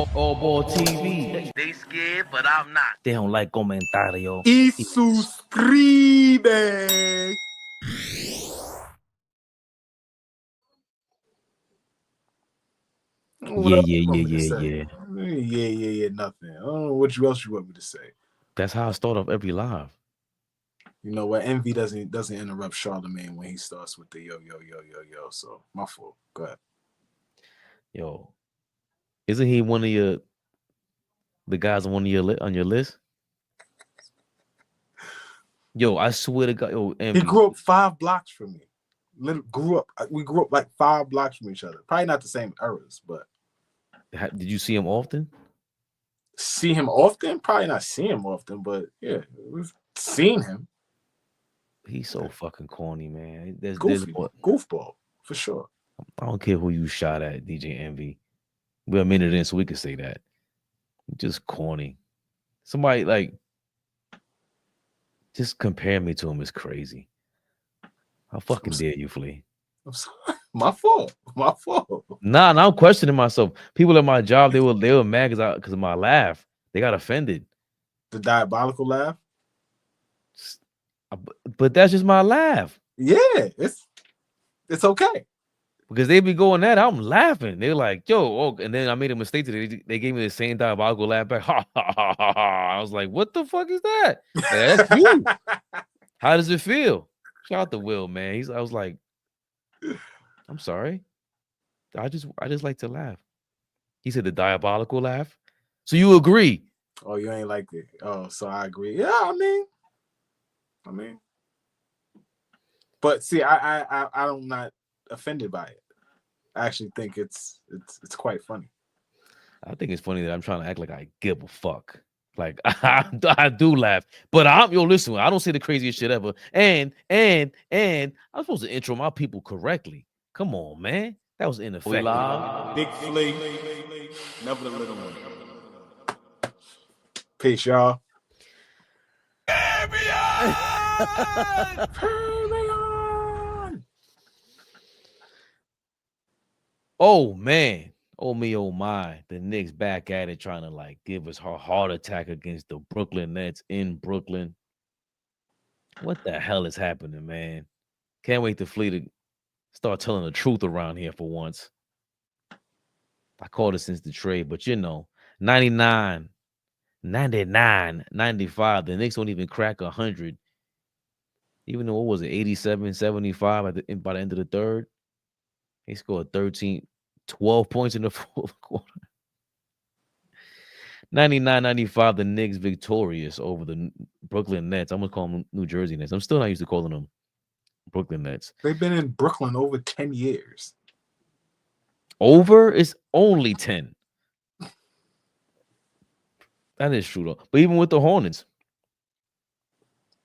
AllBall TV. They scared, but I'm not. They don't like comentario. Y suscribe. Yeah. Yeah, nothing. I don't know what else you want me to say. That's how I start off every live. You know what? Envy doesn't interrupt Charlemagne when he starts with the yo. So my fault. Go ahead. Yo, isn't he one of the guys on your list? Yo, I swear to God, yo, Envy. He grew up 5 blocks from me. We grew up like 5 blocks from each other. Probably not the same eras, but. Did you see him often? See him often? Probably not see him often, but yeah, we've seen him. He's so fucking corny, man. There's goofball for sure. I don't care who you shot at, DJ Envy. We're a minute in, so we can say that. Just corny. Somebody like just compare me to him is crazy. How fucking dare you, Flea? I'm sorry. My fault. Nah, I'm questioning myself. People at my job, they were mad because of my laugh. They got offended. The diabolical laugh? But that's just my laugh. Yeah, it's okay. Because they be going at it, I'm laughing. They're like, yo, and then I made a mistake today. They gave me the same diabolical laugh back. Ha, ha, ha, ha, ha. I was like, what the fuck is that? That's you. How does it feel? Shout out to Will, man. I was like, I'm sorry. I just like to laugh. He said the diabolical laugh. So you agree? Oh, you ain't like it. Oh, so I agree. Yeah, I mean. But see, I'm not offended by it. I actually think it's quite funny. I think it's funny that I'm trying to act like I give a fuck. Like I do laugh, but listen, I don't say the craziest shit ever. And I'm supposed to intro my people correctly. Come on, man. That was ineffective. Big Flea, never the little one. Peace, y'all. Oh man. Oh me, oh my. The Knicks back at it, trying to like give us a heart attack against the Brooklyn Nets in Brooklyn. What the hell is happening, man? Can't wait to Flea to start telling the truth around here for once. I called it since the trade, but 99, 99, 95. The Knicks don't even crack 100. Even though, what was it, 87, 75 by the end of the third? They scored 12 points in the fourth quarter. 99-95, the Knicks victorious over the Brooklyn Nets. I'm going to call them New Jersey Nets. I'm still not used to calling them Brooklyn Nets. They've been in Brooklyn over 10 years. Over? It's only 10. That is true, though. But even with the Hornets.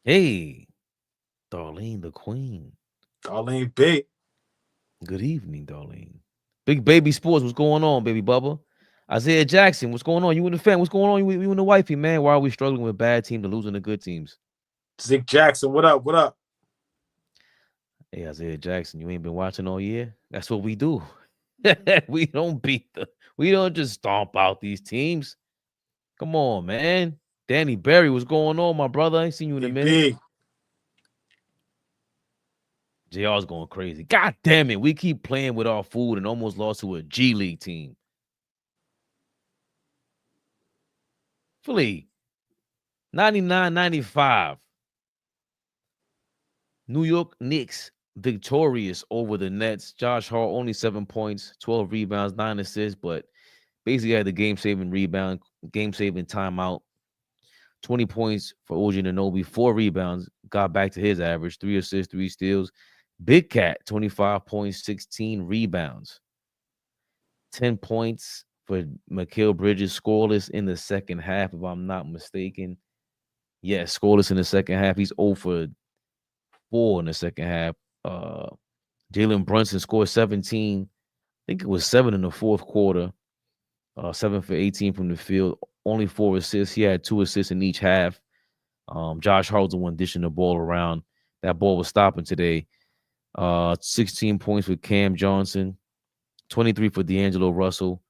Hey, Darlene the Queen. Darlene B. Good evening, Darlene. Big Baby Sports, what's going on, baby Bubba? Isaiah Jackson, what's going on? You and the fan, what's going on? You and the wifey, man. Why are we struggling with bad teams and losing the good teams? Zeke Jackson, what up? What up? Hey, Isaiah Jackson, you ain't been watching all year? That's what we do. We don't just stomp out these teams. Come on, man. Danny Berry, what's going on, my brother? I ain't seen you in a minute. JR's going crazy. God damn it. We keep playing with our food and almost lost to a G League team. Philly, 99-95. New York Knicks victorious over the Nets. Josh Hart only 7 points, 12 rebounds, 9 assists, but basically had the game-saving rebound, game-saving timeout. 20 points for OG Anunoby, 4 rebounds, got back to his average, 3 assists, 3 steals. Big Cat, 25 points, 16 rebounds. 10 points for Mikal Bridges, scoreless in the second half, if I'm not mistaken. Yes, scoreless in the second half. He's 0 for 4 in the second half. Jalen Brunson scored 17. I think it was 7 in the fourth quarter. 7 for 18 from the field. Only 4 assists. He had 2 assists in each half. Josh Hart's the one dishing the ball around. That ball was stopping today. 16 points for Cam Johnson. 23 for D'Angelo Russell,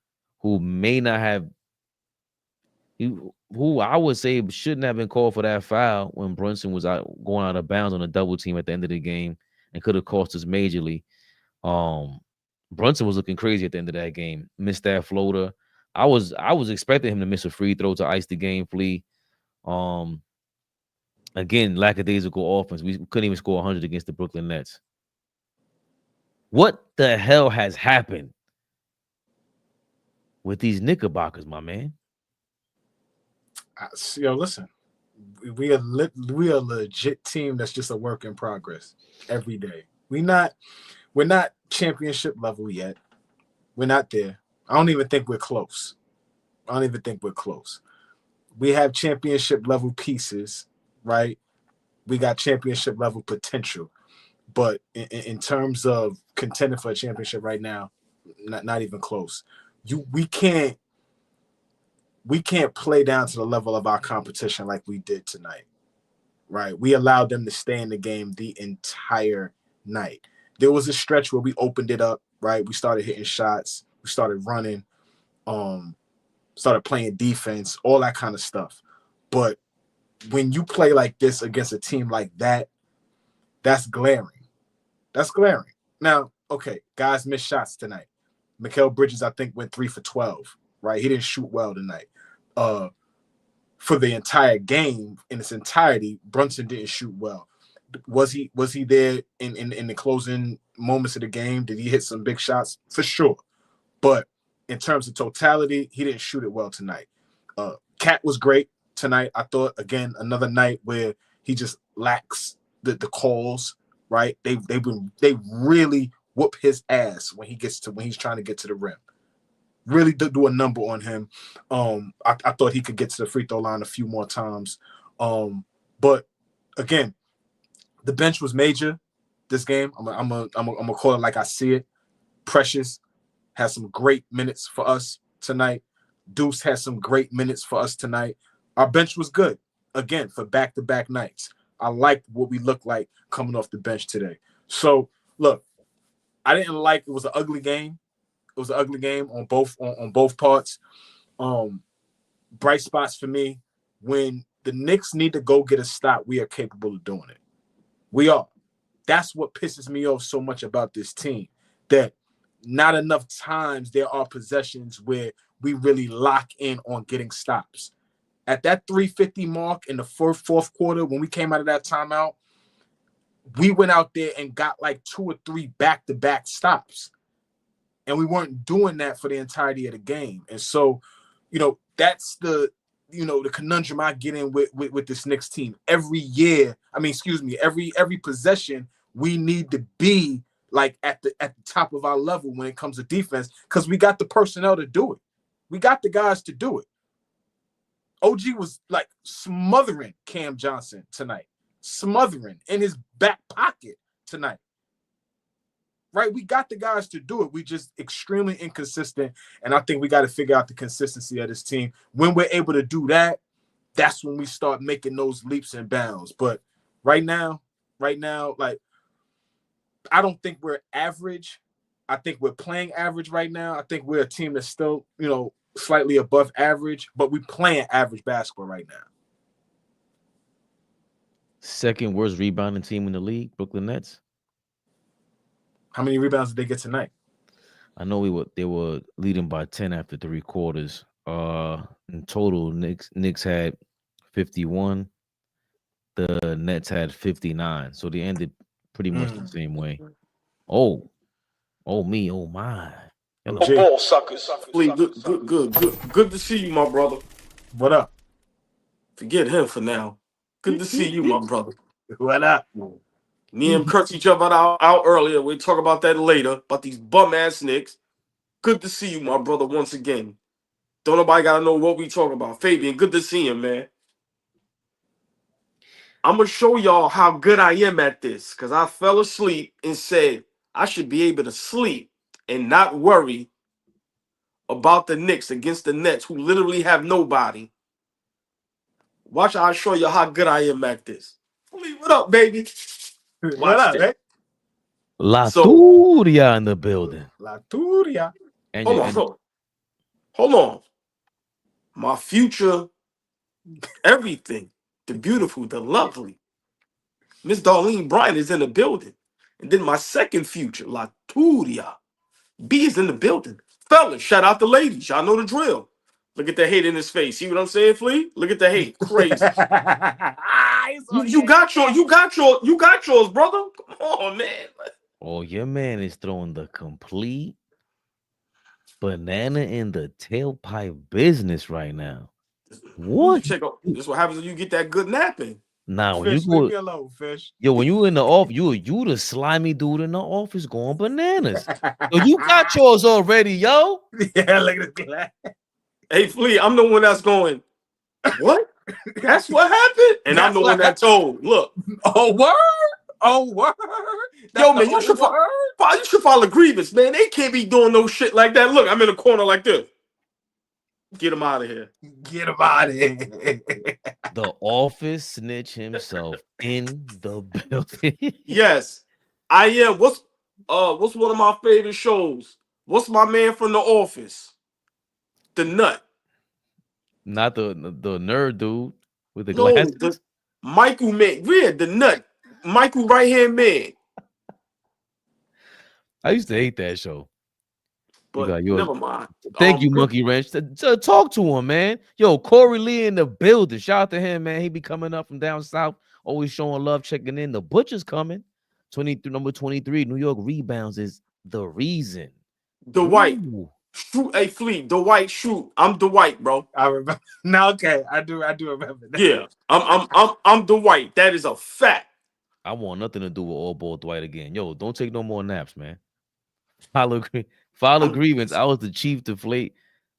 who may not have, who I would say shouldn't have been called for that foul when Brunson was going out of bounds on a double team at the end of the game and could have cost us majorly. Brunson was looking crazy at the end of that game. Missed that floater. I was expecting him to miss a free throw to ice the game, Flea. Again, lackadaisical offense. We couldn't even score 100 against the Brooklyn Nets. What the hell has happened with these Knickerbockers, my man? Listen, we are a legit team that's just a work in progress every day. We're not championship level yet. We're not there. I don't even think we're close. We have championship level pieces, right? We got championship level potential, but in terms of contending for a championship right now, not even close. We can't play down to the level of our competition like we did tonight, right? We allowed them to stay in the game the entire night. There was a stretch where we opened it up, right? We started hitting shots, we started running, started playing defense, all that kind of stuff. But when you play like this against a team like that, that's glaring. Now, okay, guys missed shots tonight. Mikal Bridges, I think, went 3 for 12, right? He didn't shoot well tonight. For the entire game, in its entirety, Brunson didn't shoot well. Was he there in the closing moments of the game? Did he hit some big shots? For sure. But in terms of totality, he didn't shoot it well tonight. Cat was great tonight. I thought, again, another night where he just lacks the calls, right? They really whoop his ass when he's trying to get to the rim. Really do a number on him. I thought he could get to the free throw line a few more times. But again, the bench was major this game. I'm gonna call it like I see it. Precious has some great minutes for us tonight. Deuce has some great minutes for us tonight. Our bench was good, again, for back-to-back nights. I liked what we looked like coming off the bench today. So, look, I didn't like it. Was an ugly game. It was an ugly game on both parts. Bright spots for me. When the Knicks need to go get a stop, we are capable of doing it. We are. That's what pisses me off so much about this team, that not enough times there are possessions where we really lock in on getting stops. At that 3:50 mark in the fourth quarter, when we came out of that timeout, we went out there and got like 2 or 3 back-to-back stops. And we weren't doing that for the entirety of the game. And so, that's the conundrum I get in with this Knicks team. Every possession, we need to be like at the top of our level when it comes to defense, because we got the personnel to do it. We got the guys to do it. OG was like smothering Cam Johnson tonight, smothering in his back pocket tonight. Right? We got the guys to do it. We just extremely inconsistent. And I think we got to figure out the consistency of this team. When we're able to do that, that's when we start making those leaps and bounds. But right now, like, I don't think we're average. I think we're playing average right now. I think we're a team that's still, slightly above average, but we're playing average basketball right now. Second worst rebounding team in the league, Brooklyn Nets. How many rebounds did they get tonight? I know they were leading by 10 after 3 quarters. In total, Knicks had 51. The Nets had 59. So they ended pretty much the same way. Oh my. Ball suckers. Good to see you, my brother. What up? Forget him for now. Good to see you, my brother. What up? Me and him cursed each other out earlier. We'll talk about that later, about these bum-ass Knicks. Good to see you, my brother, once again. Don't nobody got to know what we talk about. Fabian, good to see him, man. I'm going to show y'all how good I am at this, because I fell asleep and said I should be able to sleep and not worry about the Knicks against the Nets, who literally have nobody. Watch how I show you how good I am at this. Leave it up, baby. What up, man? La Turia in the building. La Turia. And Hold on. My future, everything, the beautiful, the lovely, Miss Darlene Bryant is in the building. And then my second future, Laturia B is in the building. Fellas, shout out the ladies. Y'all know the drill. Look at the hate in his face. See what I'm saying, Flea? Look at the hate. Crazy. you got yours, brother. Come on, man. Oh, your man is throwing the complete banana in the tailpipe business right now. What? Check out. This is what happens when you get that good napping. Now, when Fish, you go, leave me alone, Fish. yo, when you in the office, you the slimy dude in the office going bananas. Yo, you got yours already, yo. Yeah, look at the glass. Hey, Flea, I'm the one that's going, what? That's what happened? And I'm the one that told, look. Oh, word? Oh, word? Yo, man, you should file a grievance, man. They can't be doing no shit like that. Look, I'm in a corner like this. Get him out of here. Get him out of here. The office snitch himself in the building. Yes, I am. What's one of my favorite shows? What's my man from The Office? The Nut. Not the nerd dude with the glasses. Michael man. Yeah, the Nut. Michael right hand man. I used to hate that show. But never mind. Thank you, Monkey Wrench. To talk to him, man. Yo, Corey Lee in the building. Shout out to him, man. He be coming up from down south, always showing love, checking in. The Butcher's coming. Number 23. New York rebounds is the reason. Dwight. Shoot, hey, Fleet. Dwight, shoot. I'm Dwight, bro. I remember. No, okay. I do remember that. Yeah, I'm Dwight. That is a fact. I want nothing to do with AllBall Dwight again. Yo, don't take no more naps, man. File a grievance. I was the chief deflate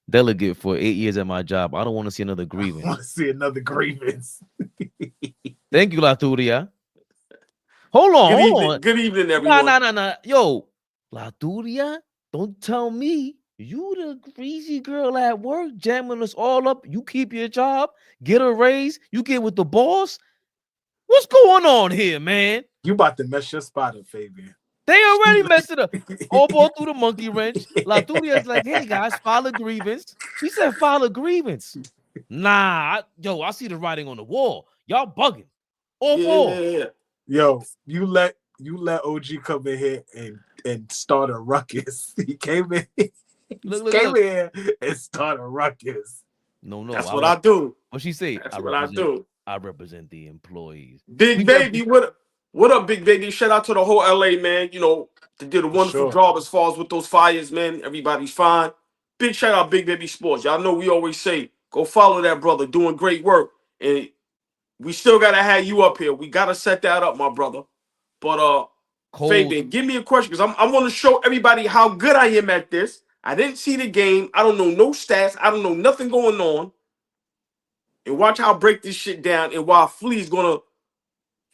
delegate for 8 years at my job. I don't want to see another grievance. I want to see another grievance. Thank you, Laturia. Hold on. Good evening, everyone. Nah. Yo, Laturia, don't tell me you the greasy girl at work jamming us all up. You keep your job, get a raise, you get with the boss. What's going on here, man? You about to mess your spot up, Fabian. They already messed it up. AllBall through the monkey wrench. Laturia's like, hey guys, file a grievance. She said, file a grievance. Nah, I see the writing on the wall. Y'all bugging. AllBall. Yeah. Yo, you let OG come in here and start a ruckus. He came in. Came here and start a ruckus. No. That's what I do. What she say? That's what I do. I represent the employees. Big baby, what up, big baby? Shout out to the whole LA, man. You know, they did a wonderful job as far as with those fires, man. Everybody's fine. Big shout out, Big Baby Sports. Y'all know we always say, go follow that brother, doing great work. And we still gotta have you up here. We gotta set that up, my brother. But Fabian, give me a question because I want to show everybody how good I am at this. I didn't see the game. I don't know no stats. I don't know nothing going on. And watch how I break this shit down. And while Flea's gonna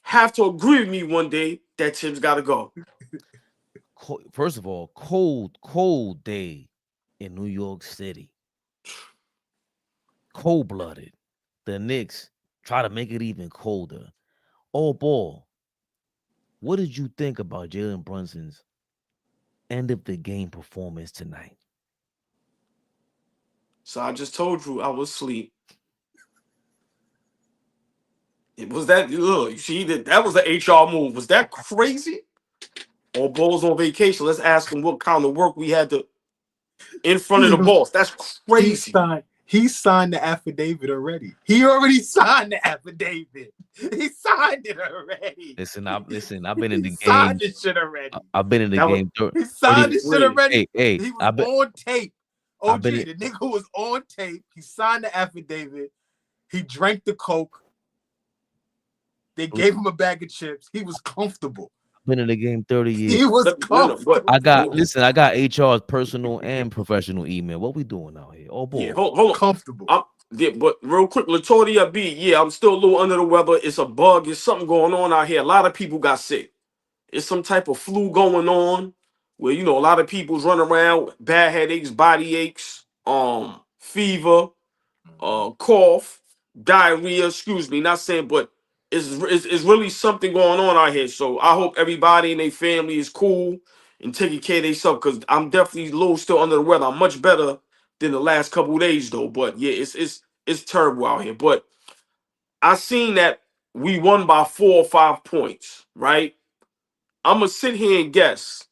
have to agree with me one day that Tim's gotta go. First of all, cold day in New York City. Cold-blooded. The Knicks try to make it even colder. AllBall, what did you think about Jalen Brunson's end of the game performance tonight? So I just told you I was asleep. It was that look, you see that was the HR move. Was that crazy? AllBall's on vacation. Let's ask him what kind of work we had to in front of the boss. That's crazy. He signed the affidavit already. He already signed the affidavit. He signed it already. Listen, I've been in the game. Signed this shit already. I've been in the game. He signed this shit already. Hey, he was on tape. OG, the nigga was on tape. He signed the affidavit. He drank the Coke. They gave him a bag of chips. He was comfortable. I've been in the game 30 years. He was comfortable. I got HR's personal and professional email. What we doing out here? Oh boy, yeah, hold on. Comfortable. But real quick, Latoria B. Yeah, I'm still a little under the weather. It's a bug. It's something going on out here. A lot of people got sick. It's some type of flu going on where a lot of people's running around with bad headaches, body aches, fever, cough, diarrhea. Excuse me, not saying, but it's really something going on out here. So I hope everybody and their family is cool and taking care of themselves because I'm definitely a little still under the weather. I'm much better than the last couple of days though. But yeah, it's terrible out here. But I seen that we won by 4 or 5 points, right? I'm gonna sit here and guess.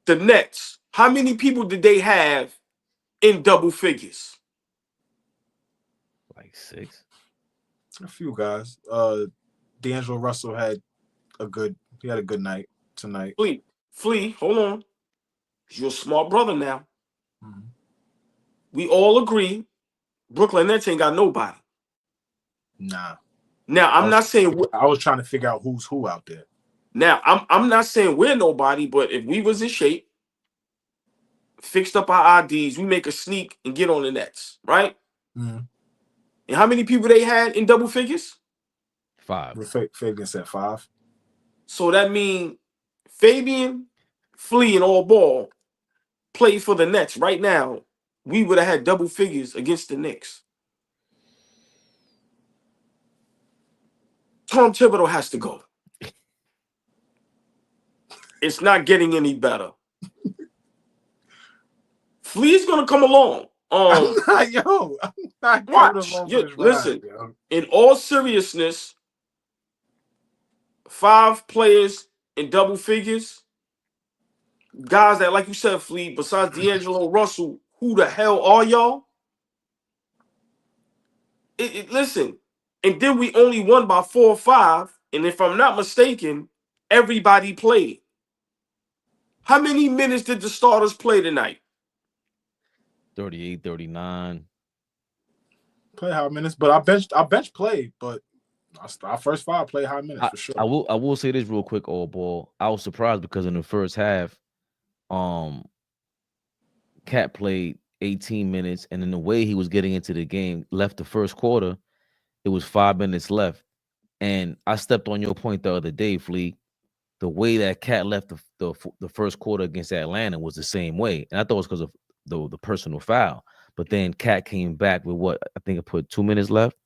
The Nets, how many people did they have in double figures? Like 6. A few guys. D'Angelo Russell had a good night tonight. Flea, hold on. You're a smart brother now. Mm-hmm. We all agree Brooklyn Nets ain't got nobody. Nah. Now I'm not saying I was trying to figure out who's who out there. Now I'm not saying we're nobody, but if we was in shape, fixed up our IDs, we make a sneak and get on the Nets, right? Mm-hmm. And how many people they had in double figures? 5. Fabian said 5. So that means Fabian, Flea, and AllBall played for the Nets right now. We would have had double figures against the Knicks. Tom Thibodeau has to go. It's not getting any better. Flea's gonna come along. I'm not Watch. Listen, in all seriousness, 5 players in double figures, guys that, like you said, Flea, besides D'Angelo Russell, who the hell are y'all? Listen, and then we only won by 4 or 5, and if I'm not mistaken, everybody played. How many minutes did the starters play tonight? 38, 39. Play high minutes, but I bench played, but our first 5 played high minutes for sure. I will say this real quick, AllBall. I was surprised because in the first half, Cat played 18 minutes, and in the way he was getting into the game, left the first quarter, it was 5 minutes left. And I stepped on your point the other day, Flea. The way that Cat left the first quarter against Atlanta was the same way. And I thought it was because of the personal foul. But then Cat came back with what? I think it put 2 minutes left.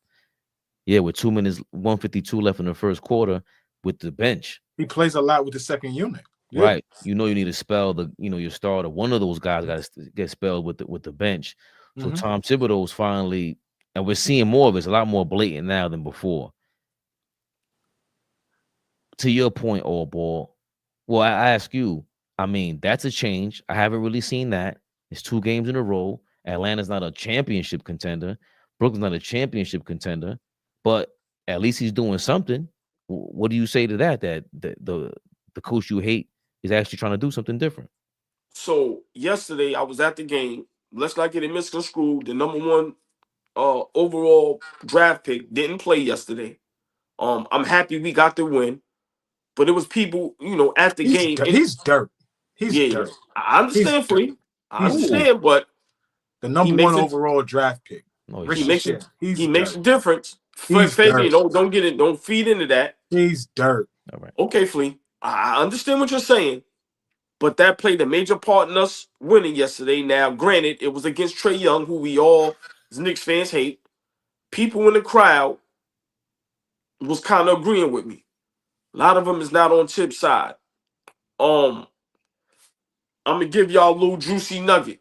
Yeah, with 2 minutes, 152 left in the first quarter with the bench. He plays a lot with the second unit. Yeah. Right. You need to spell your starter. One of those guys got to get spelled with the bench. So Tom Thibodeau was finally, and we're seeing more of it. It's a lot more blatant now than before. To your point, AllBall, well, I ask you, I mean, that's a change. I haven't really seen that. It's 2 games in a row. Atlanta's not a championship contender. Brooklyn's not a championship contender, but at least he's doing something. What do you say to that? That the coach you hate is actually trying to do something different. So yesterday I was at the game. Let's not get it misconstrued. The #1 overall draft pick didn't play yesterday. I'm happy we got the win, but it was people, at the game. He's dirt. He's dirt. I understand, Flea. I understand, but the #1 overall draft pick. No, he makes a difference. He's Fabian, don't feed into that. He's dirt. All right. Okay, Flea. I understand what you're saying, but that played a major part in us winning yesterday. Now, granted, it was against Trae Young, who we all as Knicks fans hate. People in the crowd was kind of agreeing with me. A lot of them is not on Tip's side. I'm gonna give y'all a little juicy nugget.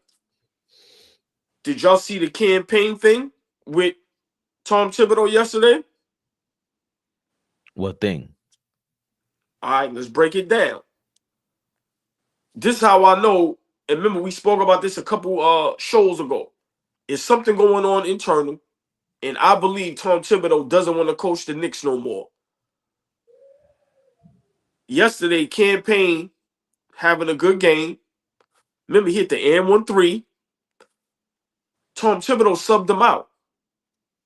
Did y'all see the campaign thing with Tom Thibodeau yesterday? What thing? All right, let's break it down. This is how I know, and remember we spoke about this a couple shows ago. There's something going on internal, and I believe Tom Thibodeau doesn't want to coach the Knicks no more. Yesterday, campaign having a good game. Remember, he hit the and 1-3. Tom Thibodeau subbed him out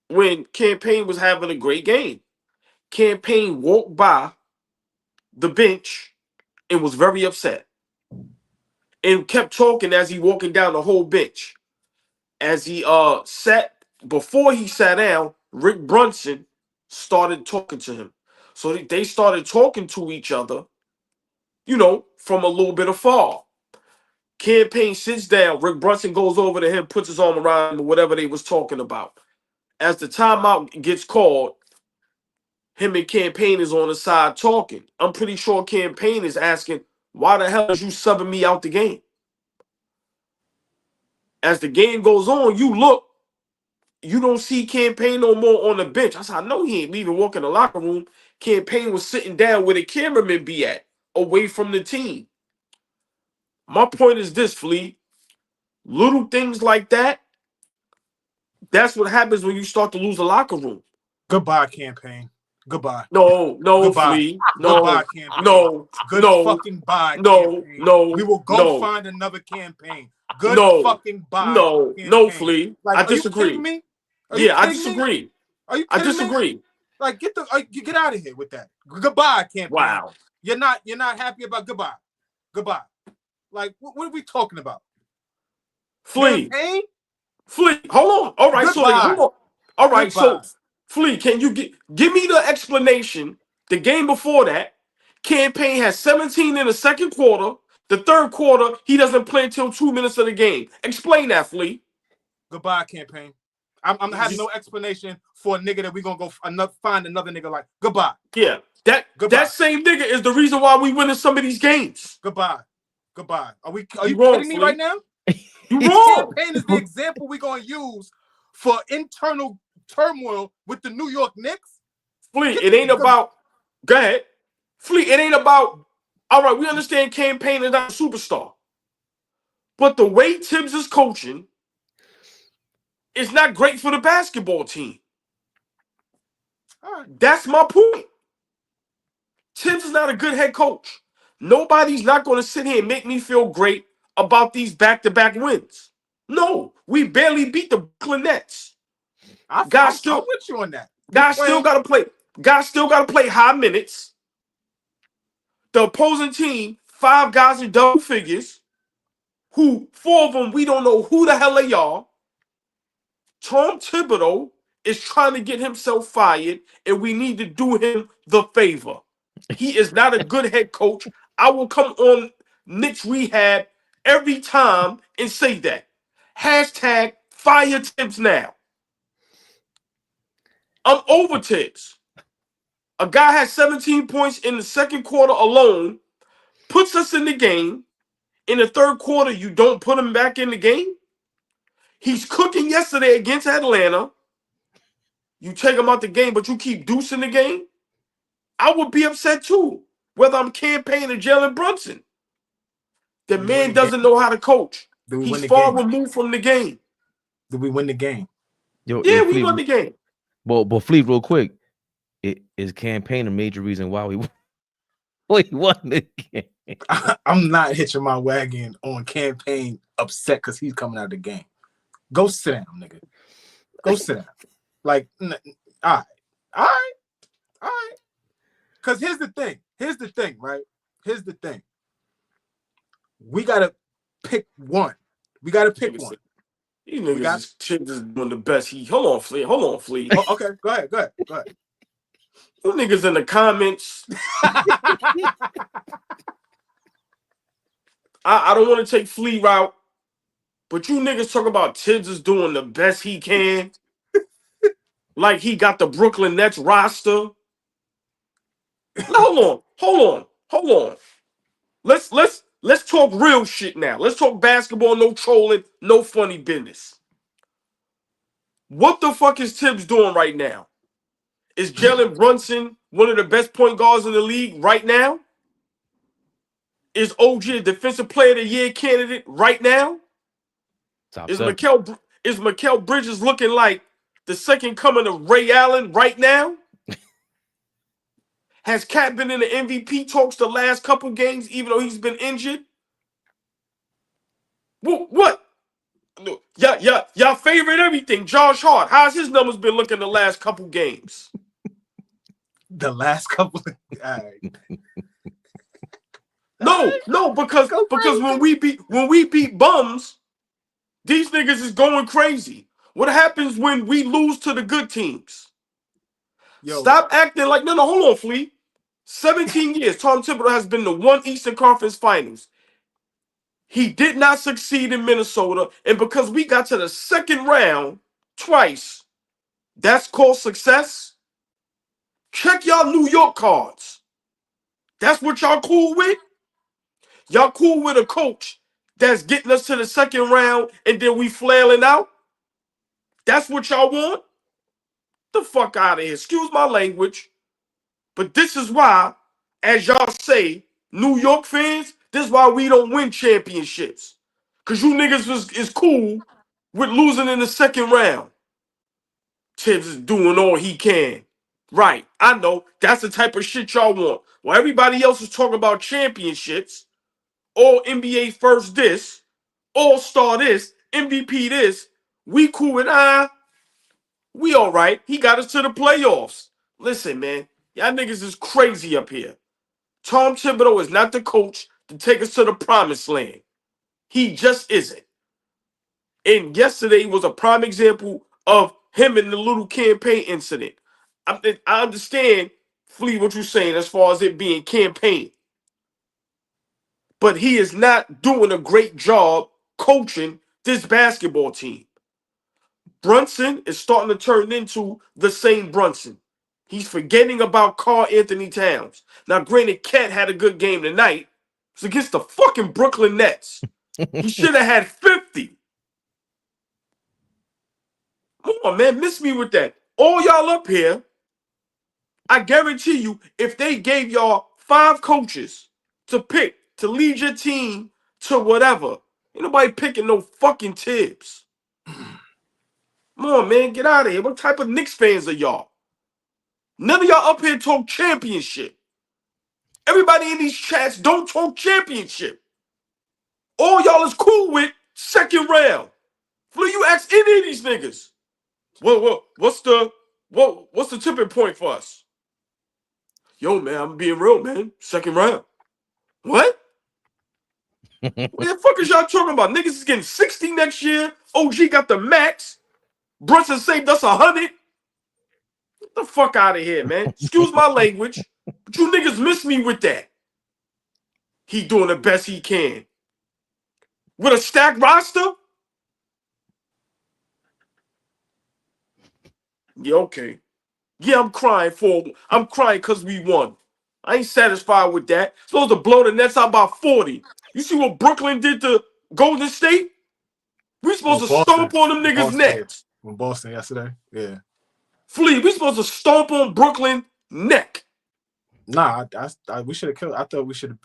when campaign was having a great game. Campaign walked by the bench and was very upset and kept talking as he walking down the whole bench. As he before he sat down, Rick Brunson started talking to him. So they started talking to each other, from a little bit afar. Campaign sits down, Rick Brunson goes over to him, puts his arm around him, or whatever they was talking about. As the timeout gets called, him and Campaign is on the side talking. I'm pretty sure Campaign is asking, why the hell is you subbing me out the game? As the game goes on, you look, you don't see Campaign no more on the bench. I said, I know he ain't leaving, walking the locker room. Campaign was sitting down where the cameraman be at, away from the team. My point is this, Flea. Little things like that, that's what happens when you start to lose the locker room. Goodbye, Campaign. Goodbye. No, Goodbye. Flea. Goodbye, No, Campaign. no, Good no, fucking bye, no, Campaign. no. We will go find another Campaign. Good fucking bye, No, Campaign. no, Flea. Like, I are you disagree. kidding me? Are you Yeah, I kidding me? disagree. Are you I kidding me? disagree. Like, get out of here with that. Goodbye, Campaign. Wow. You're not happy about goodbye. Goodbye. Like, what are we talking about? Flea. Campaign? Flea. Hold on. All right, Goodbye. so hold on. All right, Goodbye. so Flea, can you give me the explanation? The game before that, Campaign has 17 in the second quarter. The third quarter, he doesn't play until 2 minutes of the game. Explain that, Flea. Goodbye, Campaign. I'm having no explanation for a nigga that we gonna go find another nigga like. Goodbye. Yeah, that same nigga is the reason why we winning some of these games. Goodbye. Goodbye. Are you wrong, kidding me right now? You This wrong. Campaign is the example we're gonna use for internal turmoil with the New York Knicks. Flea, it ain't about. Go ahead. Flea, it ain't about. All right, we understand Campaign is not a superstar, but the way Tibbs is coaching is not great for the basketball team. That's my point. Tibbs is not a good head coach. Nobody's not going to sit here and make me feel great about these back-to-back wins. No, we barely beat the Brooklyn Nets. I'm with you on that. Guys still got to play. Guys still got to play high minutes. The opposing team, 5 guys in double figures, who 4 of them we don't know who the hell they are. Tom Thibodeau is trying to get himself fired, and we need to do him the favor. He is not a good head coach. I will come on Knicks Rehab every time and say that. Hashtag fire Tibbs now. I'm over Tibbs. A guy has 17 points in the second quarter alone, puts us in the game. In the third quarter, you don't put him back in the game. He's cooking yesterday against Atlanta. You take him out the game, but you keep deucing the game. I would be upset too, whether I'm Campaign or Jalen Brunson. The man doesn't know how to coach. He's far removed from the game. Did we win the game? Yeah, we won the game. But Flea, real quick, is Campaign a major reason why we won the game? I'm not hitching my wagon on Campaign upset because he's coming out of the game. Go sit down, nigga. Go sit down. Like, all right. Because here's the thing, right? Here's the thing. We got to pick one. We got to pick one. You niggas is doing the best. Hold on, Flea. Oh, okay, go ahead. You niggas in the comments. I don't want to take Flea route, but you niggas talk about Tibbs is doing the best he can. Like he got the Brooklyn Nets roster. No, hold on. Let's talk real shit now. Let's talk basketball, no trolling, no funny business. What the fuck is Tibbs doing right now? Is Jalen Brunson one of the best point guards in the league right now? Is OG a defensive player of the year candidate right now? Is Mikal Bridges looking like the second coming of Ray Allen right now? Has Cat been in the MVP talks the last couple games, even though he's been injured? What? Y'all favorite everything. Josh Hart, how's his numbers been looking the last couple games? The last couple. All right. No, because when we beat bums, these niggas is going crazy. What happens when we lose to the good teams? Stop acting like no. Hold on, Flea. 17 years, Tom Thibodeau has been to 1 Eastern Conference Finals. He did not succeed in Minnesota, and because we got to the second round twice, that's called success. Check y'all New York cards. That's what y'all cool with? Y'all cool with a coach that's getting us to the second round and then we flailing out? That's what y'all want? The fuck out of here. Excuse my language. But this is why, as y'all say, New York fans, this is why we don't win championships. Because you niggas is cool with losing in the second round. Tibbs is doing all he can. Right. I know. That's the type of shit y'all want. While everybody else is talking about championships, all NBA first this, all-star this, MVP this, we cool with we all right. He got us to the playoffs. Listen, man, y'all niggas is crazy up here. Tom Thibodeau is not the coach to take us to the promised land. He just isn't. And yesterday was a prime example of him in the little campaign incident. I understand, Flea, what you're saying as far as it being campaign. But he is not doing a great job coaching this basketball team. Brunson is starting to turn into the same Brunson. He's forgetting about Karl Anthony Towns. Now, granted, Cat had a good game tonight. It's against the fucking Brooklyn Nets. He should have had 50. Come on, man. Miss me with that. All y'all up here, I guarantee you, if they gave y'all 5 coaches to pick to lead your team to whatever, ain't nobody picking no fucking Tibbs. Come on, man. Get out of here. What type of Knicks fans are y'all? None of y'all up here talk championship. Everybody in these chats don't talk championship. All y'all is cool with second round. Flea, you ask any of these niggas. What's the tipping point for us? Yo, man, I'm being real, man. Second round. What? What the fuck is y'all talking about? Niggas is getting 60 next year. OG got the max. Brunson saved us 100. Get the fuck out of here, man. Excuse my language, but you niggas miss me with that. He doing the best he can. With a stacked roster? Yeah, okay. Yeah, I'm crying because we won. I ain't satisfied with that. Supposed to blow the Nets out by 40. You see what Brooklyn did to Golden State? We supposed to stomp on them niggas' necks. From Boston yesterday, yeah. Flea, we supposed to stomp on Brooklyn neck. Nah, we should have killed. I thought we should have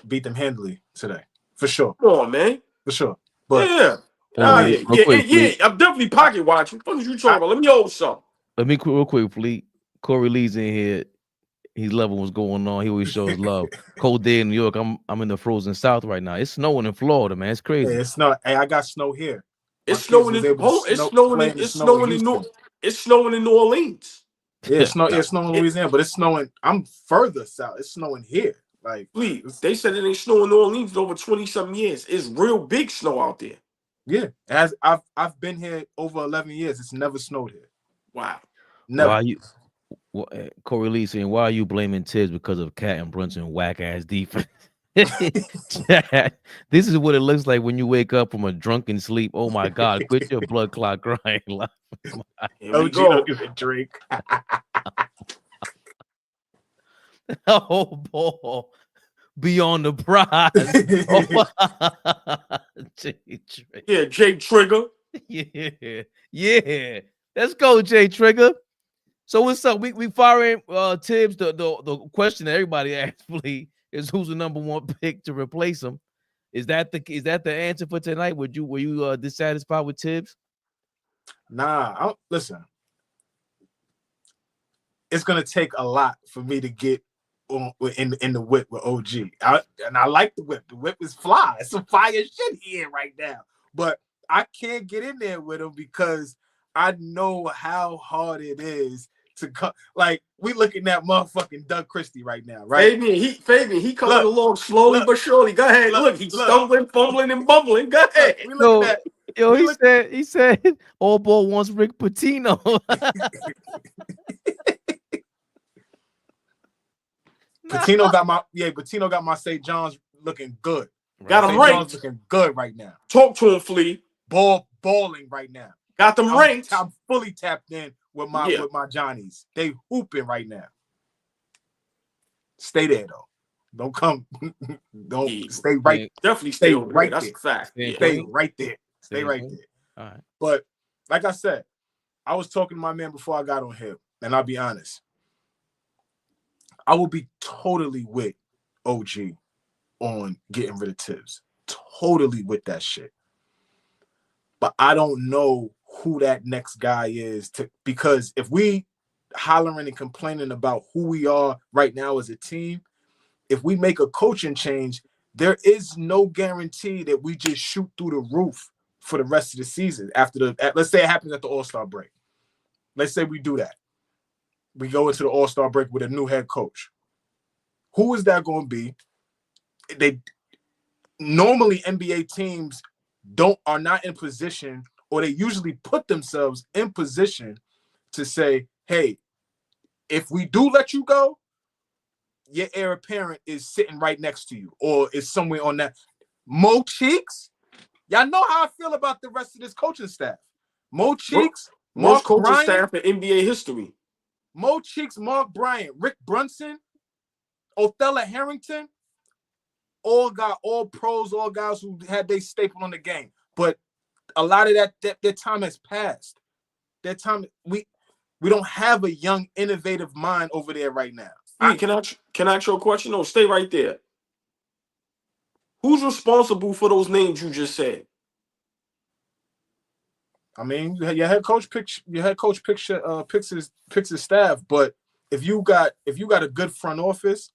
beat them handily today, for sure. Come on, man. For sure. But yeah. I'm definitely pocket watching. What are you talking about? Let me hold something. Let me real quick, Fleet. Corey Lee's in here. He's loving what's going on. He always shows love. Cold day in New York. I'm in the frozen South right now. It's snowing in Florida, man. It's crazy. Yeah, it's snow. Hey, I got snow here. It's snowing in New Orleans. Yeah, it's snowing in Louisiana, but it's snowing. I'm further south. It's snowing here. Like, please, they said it ain't snowing in New Orleans in over 20-something years. It's real big snow out there. Yeah, I've been here over 11 years. It's never snowed here. Wow. Never. Corey Lee saying, why are you blaming Tibbs because of Cat and Brunson whack ass defense? This is what it looks like when you wake up from a drunken sleep. Oh my God, quit your blood clot crying. OG don't even drink. Oh boy, beyond the prize. Yeah, Jay Trigger. Yeah. Let's go, Jay Trigger. So what's up? We firing Tibbs. The question that everybody asked, Flea, is who's the number 1 pick to replace him? Is that the answer for tonight? Were you dissatisfied with Tibbs? Nah, listen. It's gonna take a lot for me to get in the whip with OG. And I like the whip. The whip is fly. It's some fire shit here right now. But I can't get in there with him because I know how hard it is to come. Like, we looking at motherfucking Doug Christie right now, right? Fabian, he coming along slowly but surely. Go ahead. Look, he's stumbling, fumbling, and bumbling. Go ahead. He said AllBall wants Rick Pitino. Pitino got my St. John's looking good. Got him ranked. Looking good right now. Talk to him, Flea. Balling right now. Got them ranked. I'm fully tapped in with my Johnnies. They hooping right now. Stay there though. Don't come. Don't Yeah, stay right. definitely Stay stay over there. right That's there. a fact. Yeah. Stay right there. Stay right there. All right. But like I said, I was talking to my man before I got on here, and I'll be honest. I will be totally with OG on getting rid of Tibbs. Totally with that shit. But I don't know who that next guy is because if we hollering and complaining about who we are right now as a team, if we make a coaching change, there is no guarantee that we just shoot through the roof for the rest of the season. Let's say it happens at the All-Star break. Let's say we do that. We go into the All-Star break with a new head coach. Who is that going to be? They normally NBA teams are not in position, or they usually put themselves in position to say, hey, if we do let you go, your heir apparent is sitting right next to you or is somewhere on that. Mo Cheeks, y'all know how I feel about the rest of this coaching staff. Mo Cheeks, Most Mark coaching Bryant, staff in NBA history. Mo Cheeks, Mark Bryant, Rick Brunson, Othello Harrington, all pros, all guys who had their staple on the game. But a lot of their time has passed. Their time, we don't have a young, innovative mind over there right now. Can I ask you a question? No, stay right there. Who's responsible for those names you just said? I mean, your head coach picks his staff, but if you got a good front office,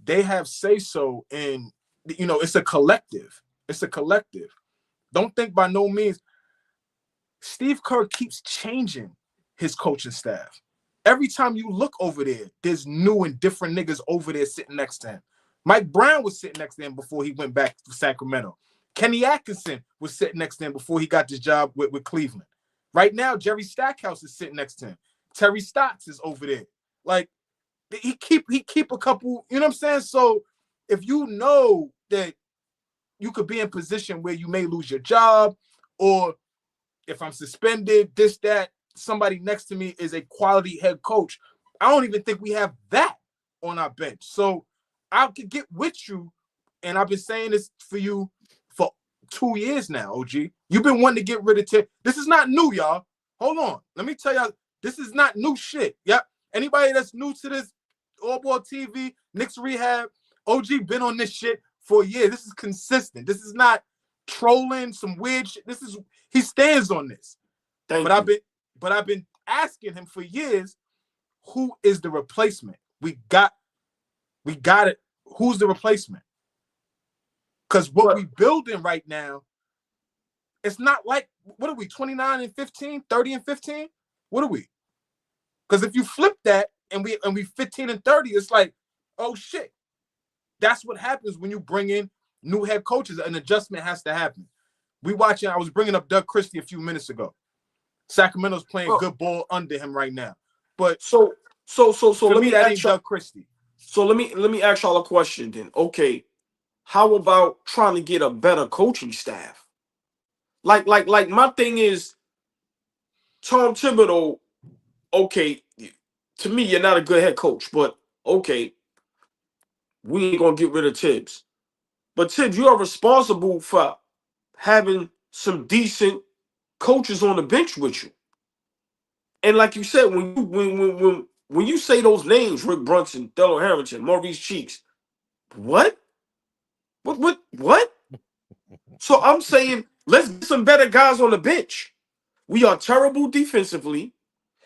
they have say so, and it's a collective. It's a collective. Don't think by no means. Steve Kerr keeps changing his coaching staff. Every time you look over there, there's new and different niggas over there sitting next to him. Mike Brown was sitting next to him before he went back to Sacramento. Kenny Atkinson was sitting next to him before he got this job with Cleveland. Right now, Jerry Stackhouse is sitting next to him. Terry Stotts is over there. Like, he keep a couple, you know what I'm saying? So if you know that you could be in position where you may lose your job, or if I'm suspended, this, that, somebody next to me is a quality head coach. I don't even think we have that on our bench. So I could get with you, and I've been saying this for you for 2 years now, OG. You've been wanting to get rid of Tibbs. This is not new, y'all. Hold on. Let me tell y'all, this is not new shit. Yep. Anybody that's new to this AllBall TV, Knicks Rehab, OG been on this shit for a year. This is consistent. This is not trolling some weird shit. He stands on this. But I've been asking him for years, who is the replacement? We got it. Who's the replacement? Because what we building right now, it's not like, what are we, 29 and 15, 30 and 15? What are we? Because if you flip that and we 15 and 30, it's like, oh shit. That's what happens when you bring in new head coaches. An adjustment has to happen. I was bringing up Doug Christie a few minutes ago. Sacramento's playing good ball under him right now. But so let me that ask ain't y'all, Doug Christie. So let me ask y'all a question then. Okay, how about trying to get a better coaching staff? Like my thing is, Tom Thibodeau, okay, to me, you're not a good head coach, but okay, we ain't gonna get rid of Tibbs. But Tibbs, you are responsible for having some decent coaches on the bench with you. And like you said, when you say those names, Rick Brunson, Dello Harrington, Maurice Cheeks, what? So I'm saying, let's get some better guys on the bench. We are terrible defensively.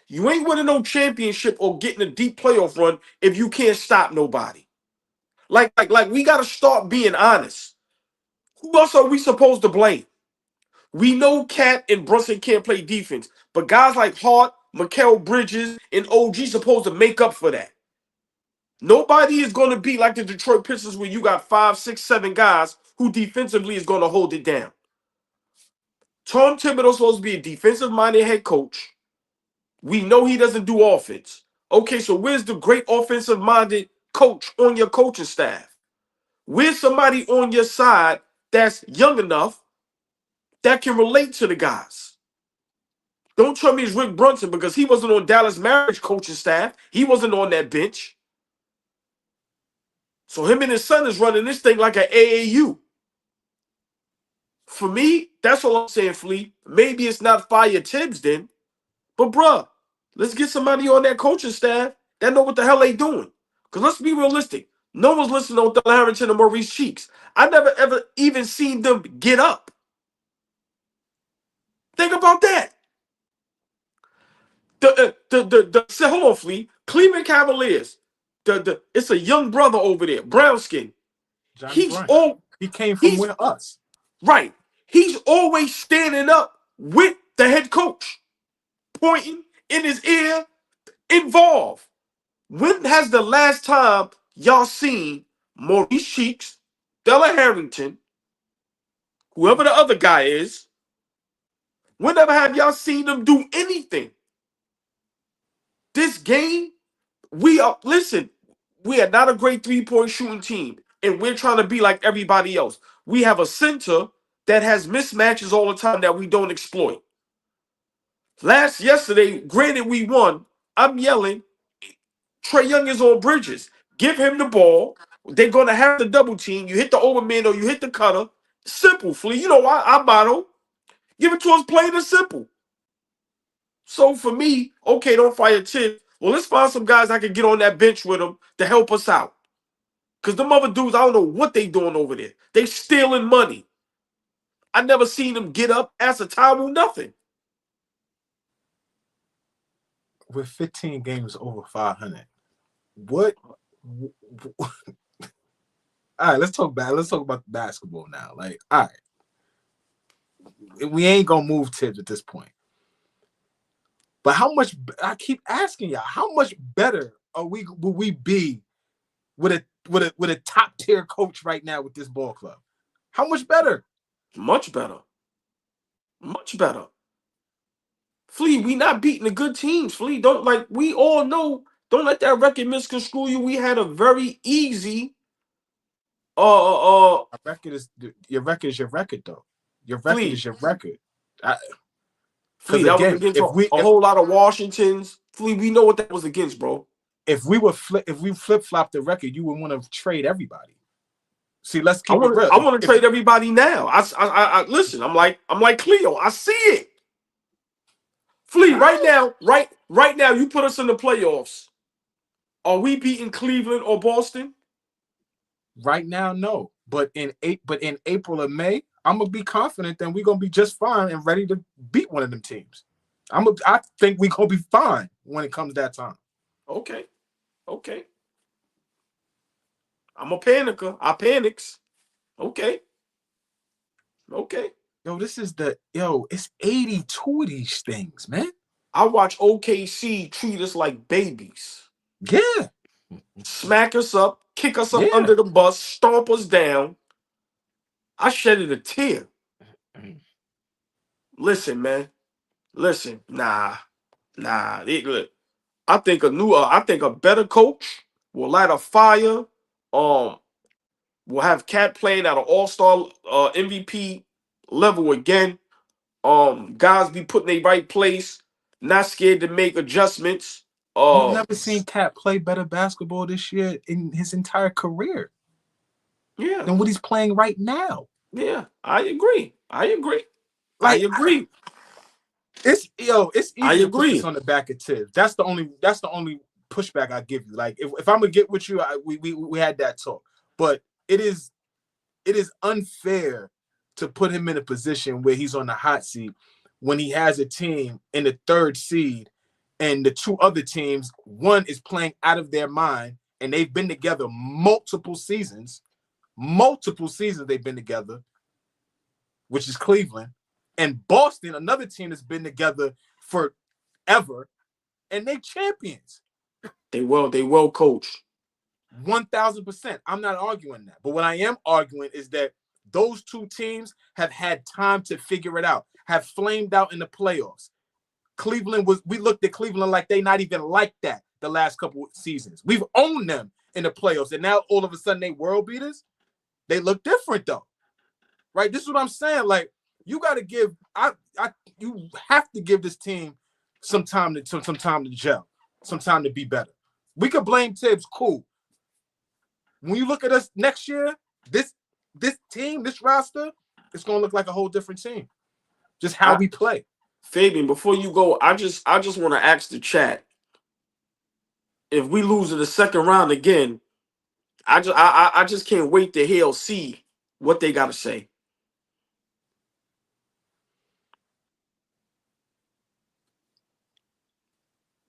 You ain't winning no championship or getting a deep playoff run if you can't stop nobody. Like we got to start being honest. Who else are we supposed to blame? We know Cat and Brunson can't play defense, but guys like Hart, Mikal Bridges, and OG supposed to make up for that. Nobody is going to be like the Detroit Pistons where you got 5, 6, 7 guys who defensively is going to hold it down. Tom Thibodeau's supposed to be a defensive-minded head coach. We know he doesn't do offense. Okay, so where's the great offensive-minded coach on your coaching staff? Where's somebody on your side that's young enough that can relate to the guys? Don't tell me it's Rick Brunson because he wasn't on Dallas Mavericks coaching staff. He wasn't on that bench. So him and his son is running this thing like an AAU. For me, that's all I'm saying, Flea. Maybe it's not fire Tibbs then, but bruh, let's get somebody on that coaching staff that know what the hell they doing. Because let's be realistic. No one's listening to Thel Harrington and Maurice Cheeks. I never ever even seen them get up. Think about that. Hold on, Flea. Cleveland Cavaliers. It's a young brother over there, brown skin. Johnny Bryant. He came from with us. Right. He's always standing up with the head coach, pointing in his ear, involved. When has the last time y'all seen Maurice Cheeks, Thel Harrington, whoever the other guy is, whenever have y'all seen them do anything? This game, we are not a great three-point shooting team, and we're trying to be like everybody else. We have a center that has mismatches all the time that we don't exploit. Yesterday, granted we won, I'm yelling, Trae Young is on Bridges. Give him the ball. They're going to have the double team. You hit the overman or you hit the cutter. Simple, Flea. You know why? I motto. Give it to us plain and simple. So for me, okay, don't fire Tibbs. Well, let's find some guys I can get on that bench with them to help us out. Because them other dudes, I don't know what they doing over there. They stealing money. I never seen them get up, ask a towel, nothing. With 15 games over 500, what? All right, let's talk about basketball now. Like, all right, we ain't gonna move Tibbs at this point. But how much? I keep asking y'all, how much better will we be with a top tier coach right now with this ball club? How much better? Much better. Much better. Flea, we not beating the good teams. Flea, we all know. Don't let that record misconstrue you. We had a very easy. Your record is your record though. Your record Flea. is your record. Flea, that was against a whole lot of Washingtons. Flea, we know what that was against, bro. If we flip flop the record, you would want to trade everybody. See, let's keep it real. I want to trade everybody now. I listen. I'm like Cleo. I see it. Flea, right now, you put us in the playoffs. Are we beating Cleveland or Boston? Right now, no. But in April or May, I'm gonna be confident that we're gonna be just fine and ready to beat one of them teams. I think we're gonna be fine when it comes that time. Okay. I'm a panicker. I panics. Okay. Yo, it's 82 of these things, man. I watch OKC treat us like babies. Yeah. Smack us up, kick us up under the bus, stomp us down. I shedded a tear. Listen, man. Listen, nah. Look, I think a better coach will light a fire. We'll have Cat playing at an all-star MVP level again. Guys be put in the right place, not scared to make adjustments. You've never seen Cat play better basketball this year in his entire career. Yeah. Than what he's playing right now. Yeah, I agree. Like, I agree. It's easy to put this on the back of Tibbs. That's the only pushback I give you. Like if I'm gonna get with you, we had that talk. But it is unfair to put him in a position where he's on the hot seat when he has a team in the 3rd seed and the 2 other teams, one is playing out of their mind and they've been together multiple seasons they've been together, which is Cleveland, and Boston, another team that's been together forever, and they champions. They well coached. 1,000%. I'm not arguing that. But what I am arguing is that those 2 teams have had time to figure it out, have flamed out in the playoffs. We looked at Cleveland like they not even like that the last couple of seasons. We've owned them in the playoffs, and now all of a sudden they world beaters. They look different though, right? This is what I'm saying. Like you got to give, you have to give this team some time to gel, some time to be better. We could blame Tibbs, cool. When you look at us next year, this team, this roster, it's gonna look like a whole different team. Just how we play. Fabian, before you go, I just want to ask the chat, if we lose in the second round again, I just can't wait to hear or see what they got to say.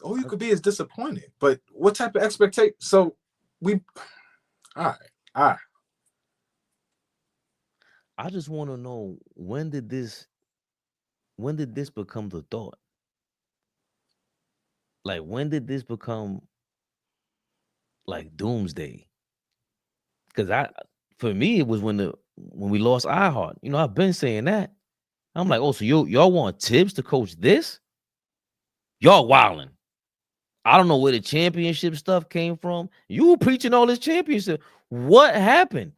All you could be is disappointed. But what type of expectation? So we, all right. I just want to know, when did this become the thought? Like, when did this become like doomsday? Because for me, it was when we lost iHeart. You know, I've been saying that. I'm like, oh, so y'all want Tibbs to coach this? Y'all wilding. I don't know where the championship stuff came from. You were preaching all this championship. What happened?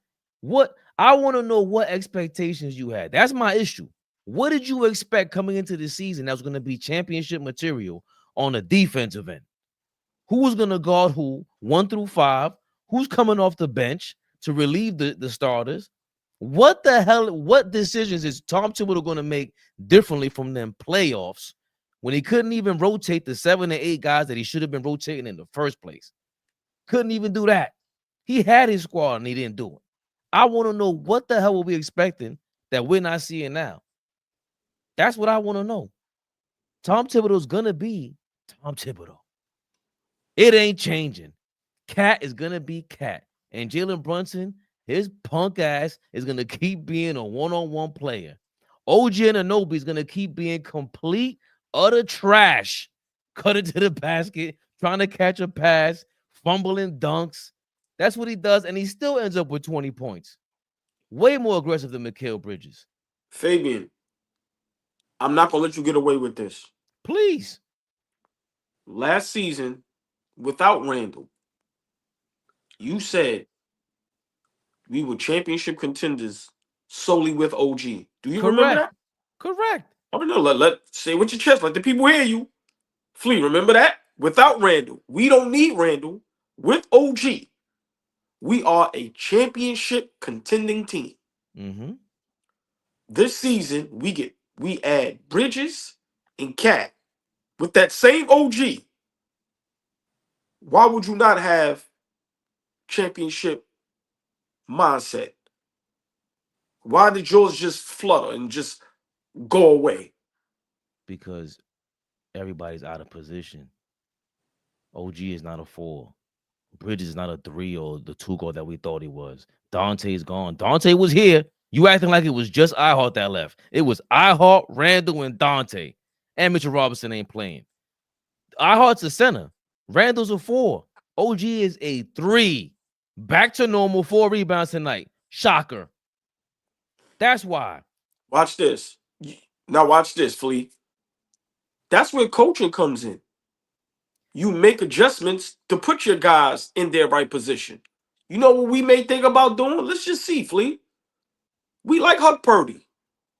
I want to know what expectations you had. That's my issue. What did you expect coming into the season that was going to be championship material on the defensive end? Who was going to guard who, 1 through 5? Who's coming off the bench to relieve the starters? What the hell? What decisions is Tom Thibodeau going to make differently from them playoffs when he couldn't even rotate the 7 and 8 guys that he should have been rotating in the first place? Couldn't even do that. He had his squad and he didn't do it. I want to know, what the hell were we expecting that we're not seeing now? That's what I want to know. Tom Thibodeau's going to be Tom Thibodeau. It ain't changing. Cat is going to be Cat. And Jalen Brunson, his punk ass, is going to keep being a one-on-one player. OG Anunoby is going to keep being complete, utter trash. Cut it to the basket, trying to catch a pass, fumbling dunks. That's what he does, and he still ends up with 20 points. Way more aggressive than Mikal Bridges. Fabian, I'm not going to let you get away with this. Please. Last season, without Randall, you said we were championship contenders solely with OG. Do you remember that? Correct. I mean, no, let say it with your chest. Let the people hear you. Flea, remember that? Without Randall, we don't need Randall. With OG, we are a championship contending team. Mm-hmm. This season, we add Bridges and Cat with that same OG. Why would you not have championship mindset? Why did yours just flutter and just go away? Because everybody's out of position. OG is not a 4. Bridges is not a 3 or the 2 guard that we thought he was. Dante's gone. Dante was here. You acting like it was just iHeart that left. It was iHeart, Randall, and Dante. And Mitchell Robinson ain't playing. iHeart's a center. Randall's a 4. OG is a 3. Back to normal, 4 rebounds tonight. Shocker. That's why. Watch this. Now watch this, Flea. That's where coaching comes in. You make adjustments to put your guys in their right position. You know what we may think about doing? Let's just see, Flea. We like Huck Purdy.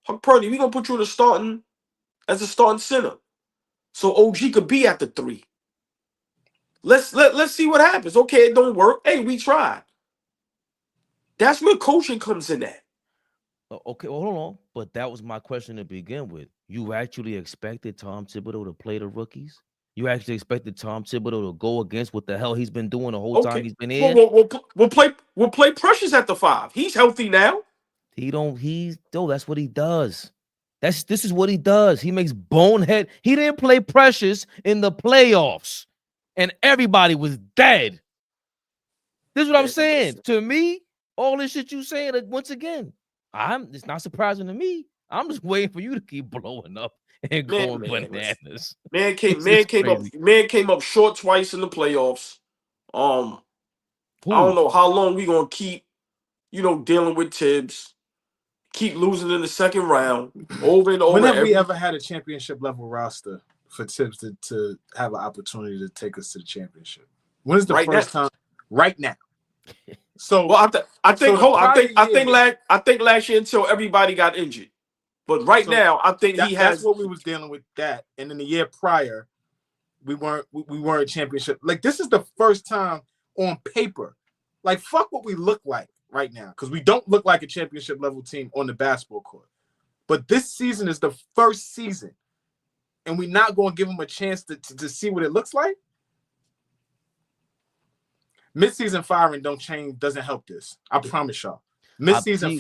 Huck Purdy, we're going to put you as a starting center. So OG could be at the 3. Let's see what happens. Okay, it don't work. Hey, we tried. That's where coaching comes in at. Okay, well, hold on. But that was my question to begin with. You actually expected Tom Thibodeau to play the rookies? You actually expected Tom Thibodeau to go against what the hell he's been doing the whole time he's been here? We'll play Precious at the 5. He's healthy now. That's what he does. This is what he does. He makes bonehead. He didn't play Precious in the playoffs, and everybody was dead. This is what I'm saying. To me, all this shit you saying, once again, it's not surprising to me. I'm just waiting for you to keep blowing up and going bananas. Man came up short twice in the playoffs. I don't know how long we gonna keep, dealing with Tibbs. Keep losing in the second round over and over. When have we ever had a championship level roster for Tibbs to have an opportunity to take us to the championship? When is the first time? Right now. So well, I think last year until everybody got injured. But now, I think that's what we was dealing with that. And then the year prior, we weren't championship. Like, this is the first time on paper Like, fuck what we look like right now, because we don't look like a championship level team on the basketball court. But this season is the first season, and we're not going to give them a chance to see what it looks like. Midseason firing doesn't help this. I promise y'all. Midseason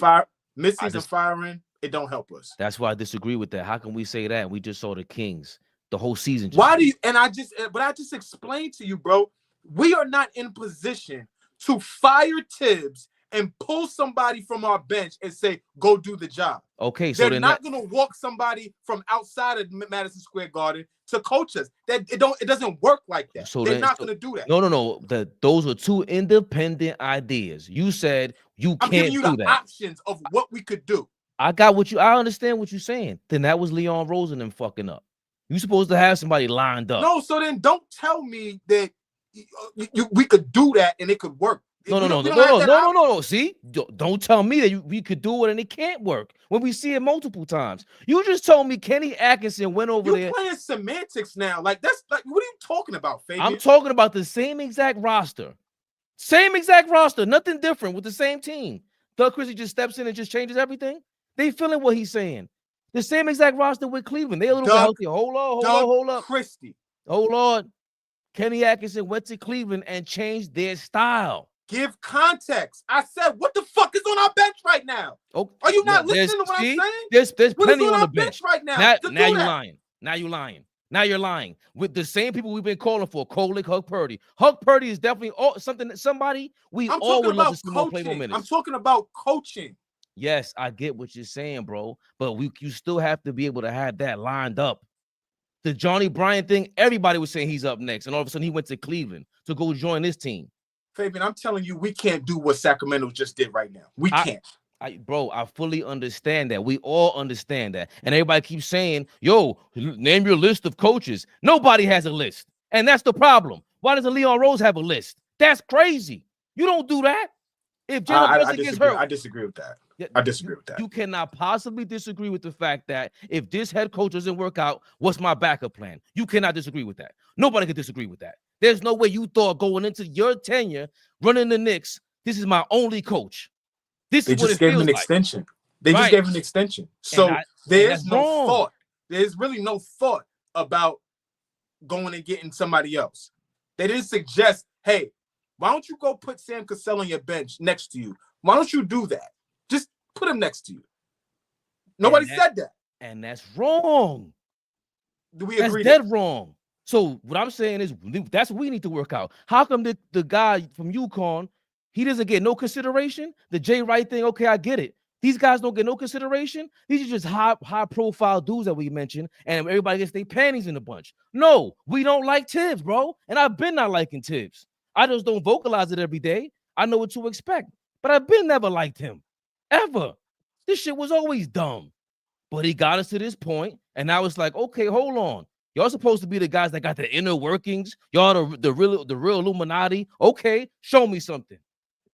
firing, it don't help us. That's why I disagree with that. How can we say that? We just saw the Kings the whole season. Why do you? And I just explained to you, bro. We are not in position to fire Tibbs and pull somebody from our bench and say, go do the job. Okay, so they're not going to walk somebody from outside of Madison Square Garden to coach us. It doesn't work like that. So they're not going to do that. No. Those are two independent ideas. You said you can't do that. I'm giving you the options of what we could do. I understand what you're saying. Then that was Leon Rose and them fucking up. You supposed to have somebody lined up. No, so then don't tell me that we could do that and it could work. No. See, don't tell me that we could do it and it can't work when we see it multiple times. You just told me Kenny Atkinson went over there. You're playing semantics now. Like, that's like, what are you talking about, Fabian? I'm talking about the same exact roster. Nothing different with the same team. Doug Christie just steps in and just changes everything. They feeling what he's saying. The same exact roster with Cleveland. They a little bit healthy. Hold up. Christie. Hold on. Kenny Atkinson went to Cleveland and changed their style. Give context. I said, what the fuck is on our bench right now? Okay. Are you not listening to what I'm saying? There's plenty on the bench right now. Now you're lying. Now you're lying. With the same people we've been calling for, Kolek, Hug Purdy. Hug Purdy is definitely somebody we all would love to see more play more minutes. I'm talking about coaching. Yes, I get what you're saying, bro. But you still have to be able to have that lined up. The Johnny Bryant thing, everybody was saying he's up next. And all of a sudden he went to Cleveland to go join this team. Fabian, I'm telling you, we can't do what Sacramento just did right now. We can't. Bro, I fully understand that. We all understand that. And everybody keeps saying, yo, name your list of coaches. Nobody has a list. And that's the problem. Why doesn't Leon Rose have a list? That's crazy. You don't do that. If Jalen Brunson gets hurt. I disagree with that. I disagree with that. You cannot possibly disagree with the fact that if this head coach doesn't work out, what's my backup plan? You cannot disagree with that. Nobody can disagree with that. There's no way you thought going into your tenure running the Knicks, this is my only coach. They just gave him an extension. They just gave him an extension. So there's no thought. There's really no thought about going and getting somebody else. They didn't suggest, hey, why don't you go put Sam Cassell on your bench next to you? Why don't you do that? Just put him next to you. Nobody said that. And that's wrong. Do we agree? That's dead wrong. So what I'm saying is that's what we need to work out. How come the guy from UConn, he doesn't get no consideration? The Jay Wright thing, okay, I get it. These guys don't get no consideration. These are just high profile dudes that we mentioned, and everybody gets their panties in a bunch. No, we don't like Tibbs, bro. And I've been not liking Tibbs. I just don't vocalize it every day. I know what to expect. But I've been never liked him. Ever. This shit was always dumb. But he got us to this point, and now it's like, okay, hold on. Y'all supposed to be the guys that got the inner workings. Y'all the real Illuminati. Okay, show me something.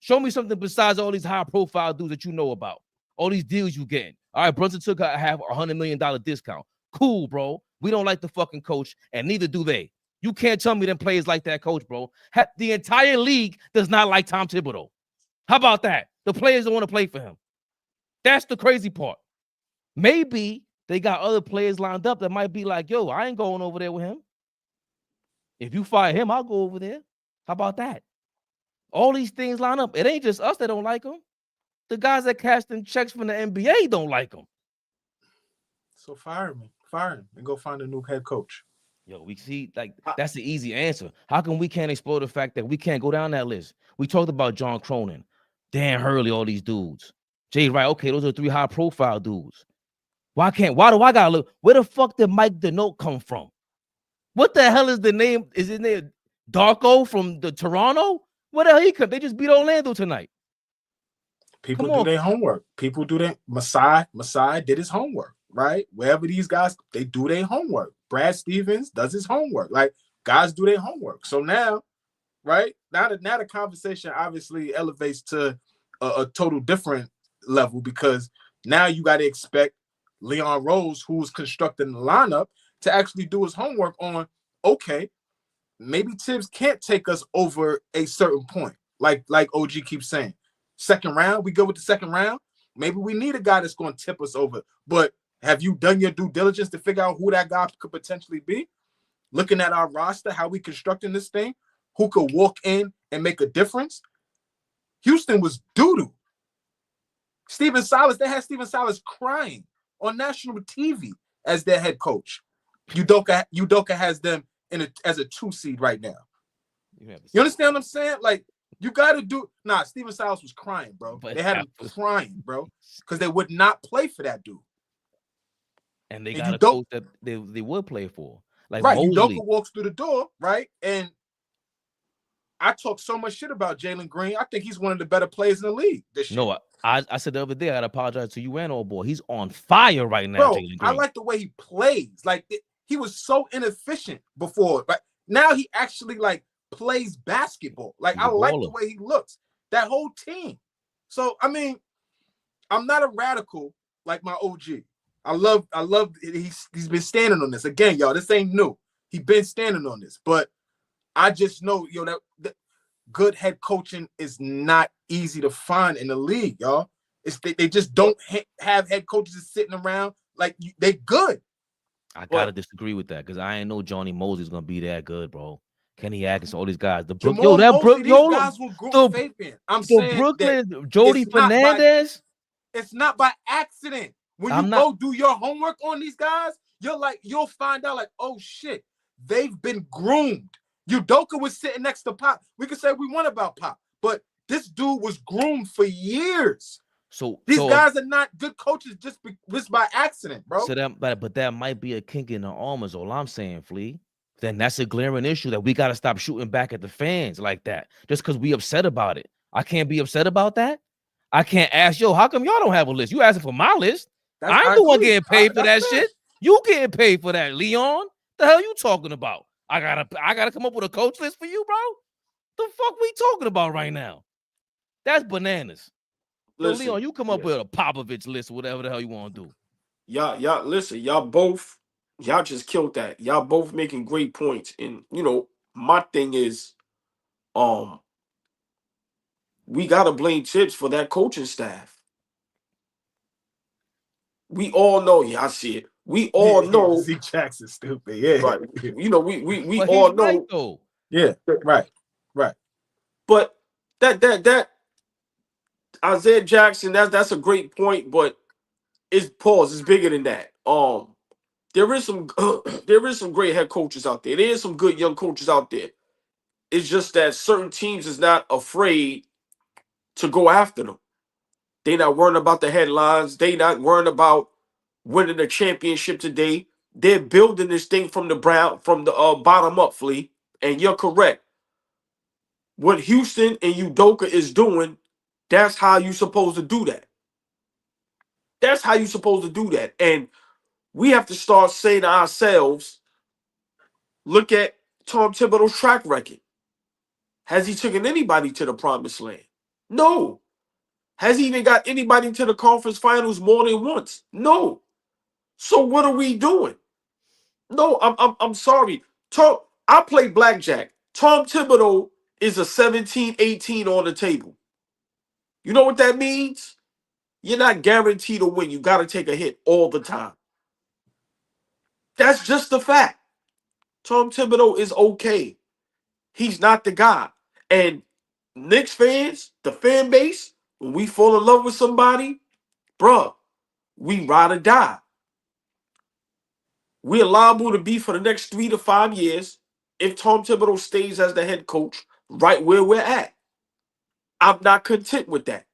Show me something besides all these high-profile dudes that you know about. All these deals you getting. All right, Brunson took a $100 million discount. Cool, bro. We don't like the fucking coach, and neither do they. You can't tell me them players like that coach, bro. The entire league does not like Tom Thibodeau. How about that? The players don't want to play for him. That's the crazy part. Maybe they got other players lined up that might be like, yo, I ain't going over there with him. If you fire him, I'll go over there. How about that? All these things line up. It ain't just us that don't like him. The guys that casting checks from the NBA don't like him. So fire him, and go find a new head coach. Yo, we see, like, that's the easy answer. How come we can't explore the fact that we can't go down that list? We talked about John Cronin, Dan Hurley, all these dudes. Jay Wright, okay, those are 3 high-profile dudes. Why do I gotta look? Where the fuck did Mike Denault come from? What the hell is the name? Is his name Darko from the Toronto? Where the hell he come? They just beat Orlando tonight. People do their homework. People do their Masai did his homework, right? Wherever these guys, they do their homework. Brad Stevens does his homework. Like, guys do their homework. So now, right? Now the conversation obviously elevates to a total different level, because now you got to expect Leon Rose, who's constructing the lineup, to actually do his homework on, okay, maybe Tibbs can't take us over a certain point. Like OG keeps saying, second round, we go with the second round. Maybe we need a guy that's going to tip us over. But have you done your due diligence to figure out who that guy could potentially be? Looking at our roster, how we constructing this thing, who could walk in and make a difference? Houston was doo-doo. Steven Silas, they had Steven Silas crying on national TV as their head coach. Udoka has them as a 2 seed right now. You understand what I'm saying? Like, you got to do. Nah, Steven Silas was crying, bro. They had him crying, bro, because they would not play for that dude. And they got a coach that they would play for. Like, right, Mosley. Udoka walks through the door, right? And I talk so much shit about Jalen Green. I think he's one of the better players in the league this year. No, I said the other day, I'd apologize to you and AllBall. He's on fire right now, bro, Jalen Green. I like the way he plays. Like, he was so inefficient before, but now he actually like plays basketball. Like, I like the way he looks. That whole team. So, I mean, I'm not a radical like my OG. I love he's been standing on this. Again, y'all, this ain't new. He been standing on this. But I just know, that good head coaching is not easy to find in the league, y'all. They just don't have head coaches sitting around like they good. I gotta disagree with that because I ain't know Johnny Mosley's gonna be that good, bro. Kenny Atkins, all these guys. The Brooklyn, guys will grow Fabian. I'm saying Brooklyn, Jody Fernandez. It's not by accident. When you go do your homework on these guys, you'll find out like, oh shit, they've been groomed. Udoka was sitting next to Pop. We could say we want about Pop, but this dude was groomed for years. So these guys are not good coaches just by accident, bro. So but that might be a kink in the armor, is all I'm saying, Flea. Then that's a glaring issue that we got to stop shooting back at the fans like that just because we upset about it. I can't be upset about that. I can't ask, how come y'all don't have a list? You asking for my list. I'm the one getting paid for that shit. You getting paid for that, Leon. The hell you talking about? I gotta come up with a coach list for you, bro. The fuck we talking about right now? That's bananas. Listen, Leon, you come up with a Popovich list or whatever the hell you want to do. Y'all, listen, y'all just killed that. Y'all both making great points. And my thing is, we gotta blame Tibbs for that coaching staff. We all know, I see it. We all know Zeke Jackson's stupid. Yeah. Right. We all know. Right, though. Yeah, right. But that Isaiah Jackson, that's a great point, but it's bigger than that. There is some great head coaches out there. There is some good young coaches out there. It's just that certain teams is not afraid to go after them. They not worrying about the headlines. They not worrying about winning the championship today. They're building this thing from the bottom up, Flea. And you're correct. What Houston and Udoka is doing, that's how you're supposed to do that. That's how you're supposed to do that. And we have to start saying to ourselves, look at Tom Thibodeau's track record. Has he taken anybody to the promised land? No. Has he even got anybody to the conference finals more than once? No. So what are we doing? No, I'm sorry. I play blackjack. Tom Thibodeau is a 17-18 on the table. You know what that means? You're not guaranteed to win. You got to take a hit all the time. That's just the fact. Tom Thibodeau is okay. He's not the guy. And Knicks fans, the fan base, when we fall in love with somebody, bruh, we ride or die. We're liable to be for the next 3 to 5 years if Tom Thibodeau stays as the head coach right where we're at. I'm not content with that.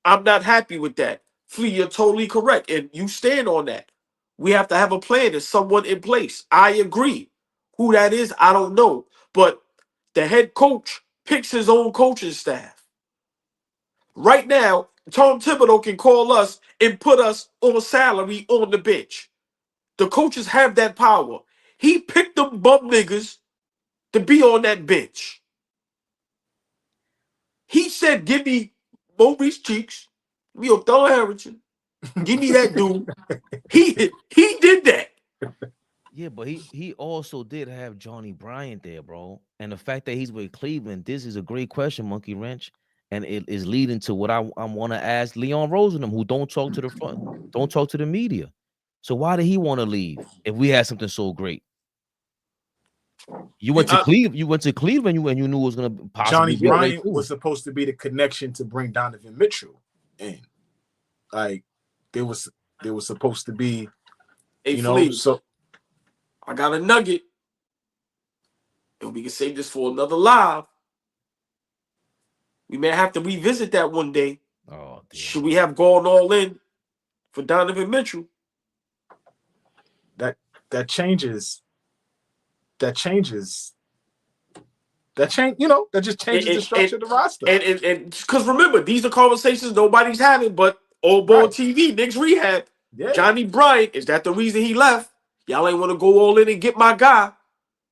I'm not happy with that. Flea, you're totally correct, and you stand on that. We have to have a plan. There's someone in place. I agree. Who that is, I don't know. But the head coach picks his own coaching staff. Right now, Tom Thibodeau can call us and put us on salary on the bench. The coaches have that power. He picked them bum niggas to be on that bench. He said, give me Maurice Cheeks, give me O'Donnell Harrington, give me that dude. He did that. Yeah, but he also did have Johnny Bryant there, bro. And the fact that he's with Cleveland, this is a great question, Monkey Wrench. And it is leading to what I want to ask Leon Rosenham, who don't talk to the front, don't talk to the media. So why did he want to leave if we had something so great? You went to Cleveland. You went to Cleveland when you knew it was going to possibly Johnny be great Bryant too. was supposed to be the connection to bring Donovan Mitchell in. Like there was supposed to be, Hey, Flea, so I got a nugget, and we can save this for another live. We may have to revisit that one day. Oh, dear. Should we have gone all in for Donovan Mitchell? That changes. That changes. That just changes the structure of the roster. And because remember, these are conversations nobody's having but AllBall TV, Knicks Rehab. Yeah. Johnny Bryant, is that the reason he left? Y'all ain't want to go all in and get my guy.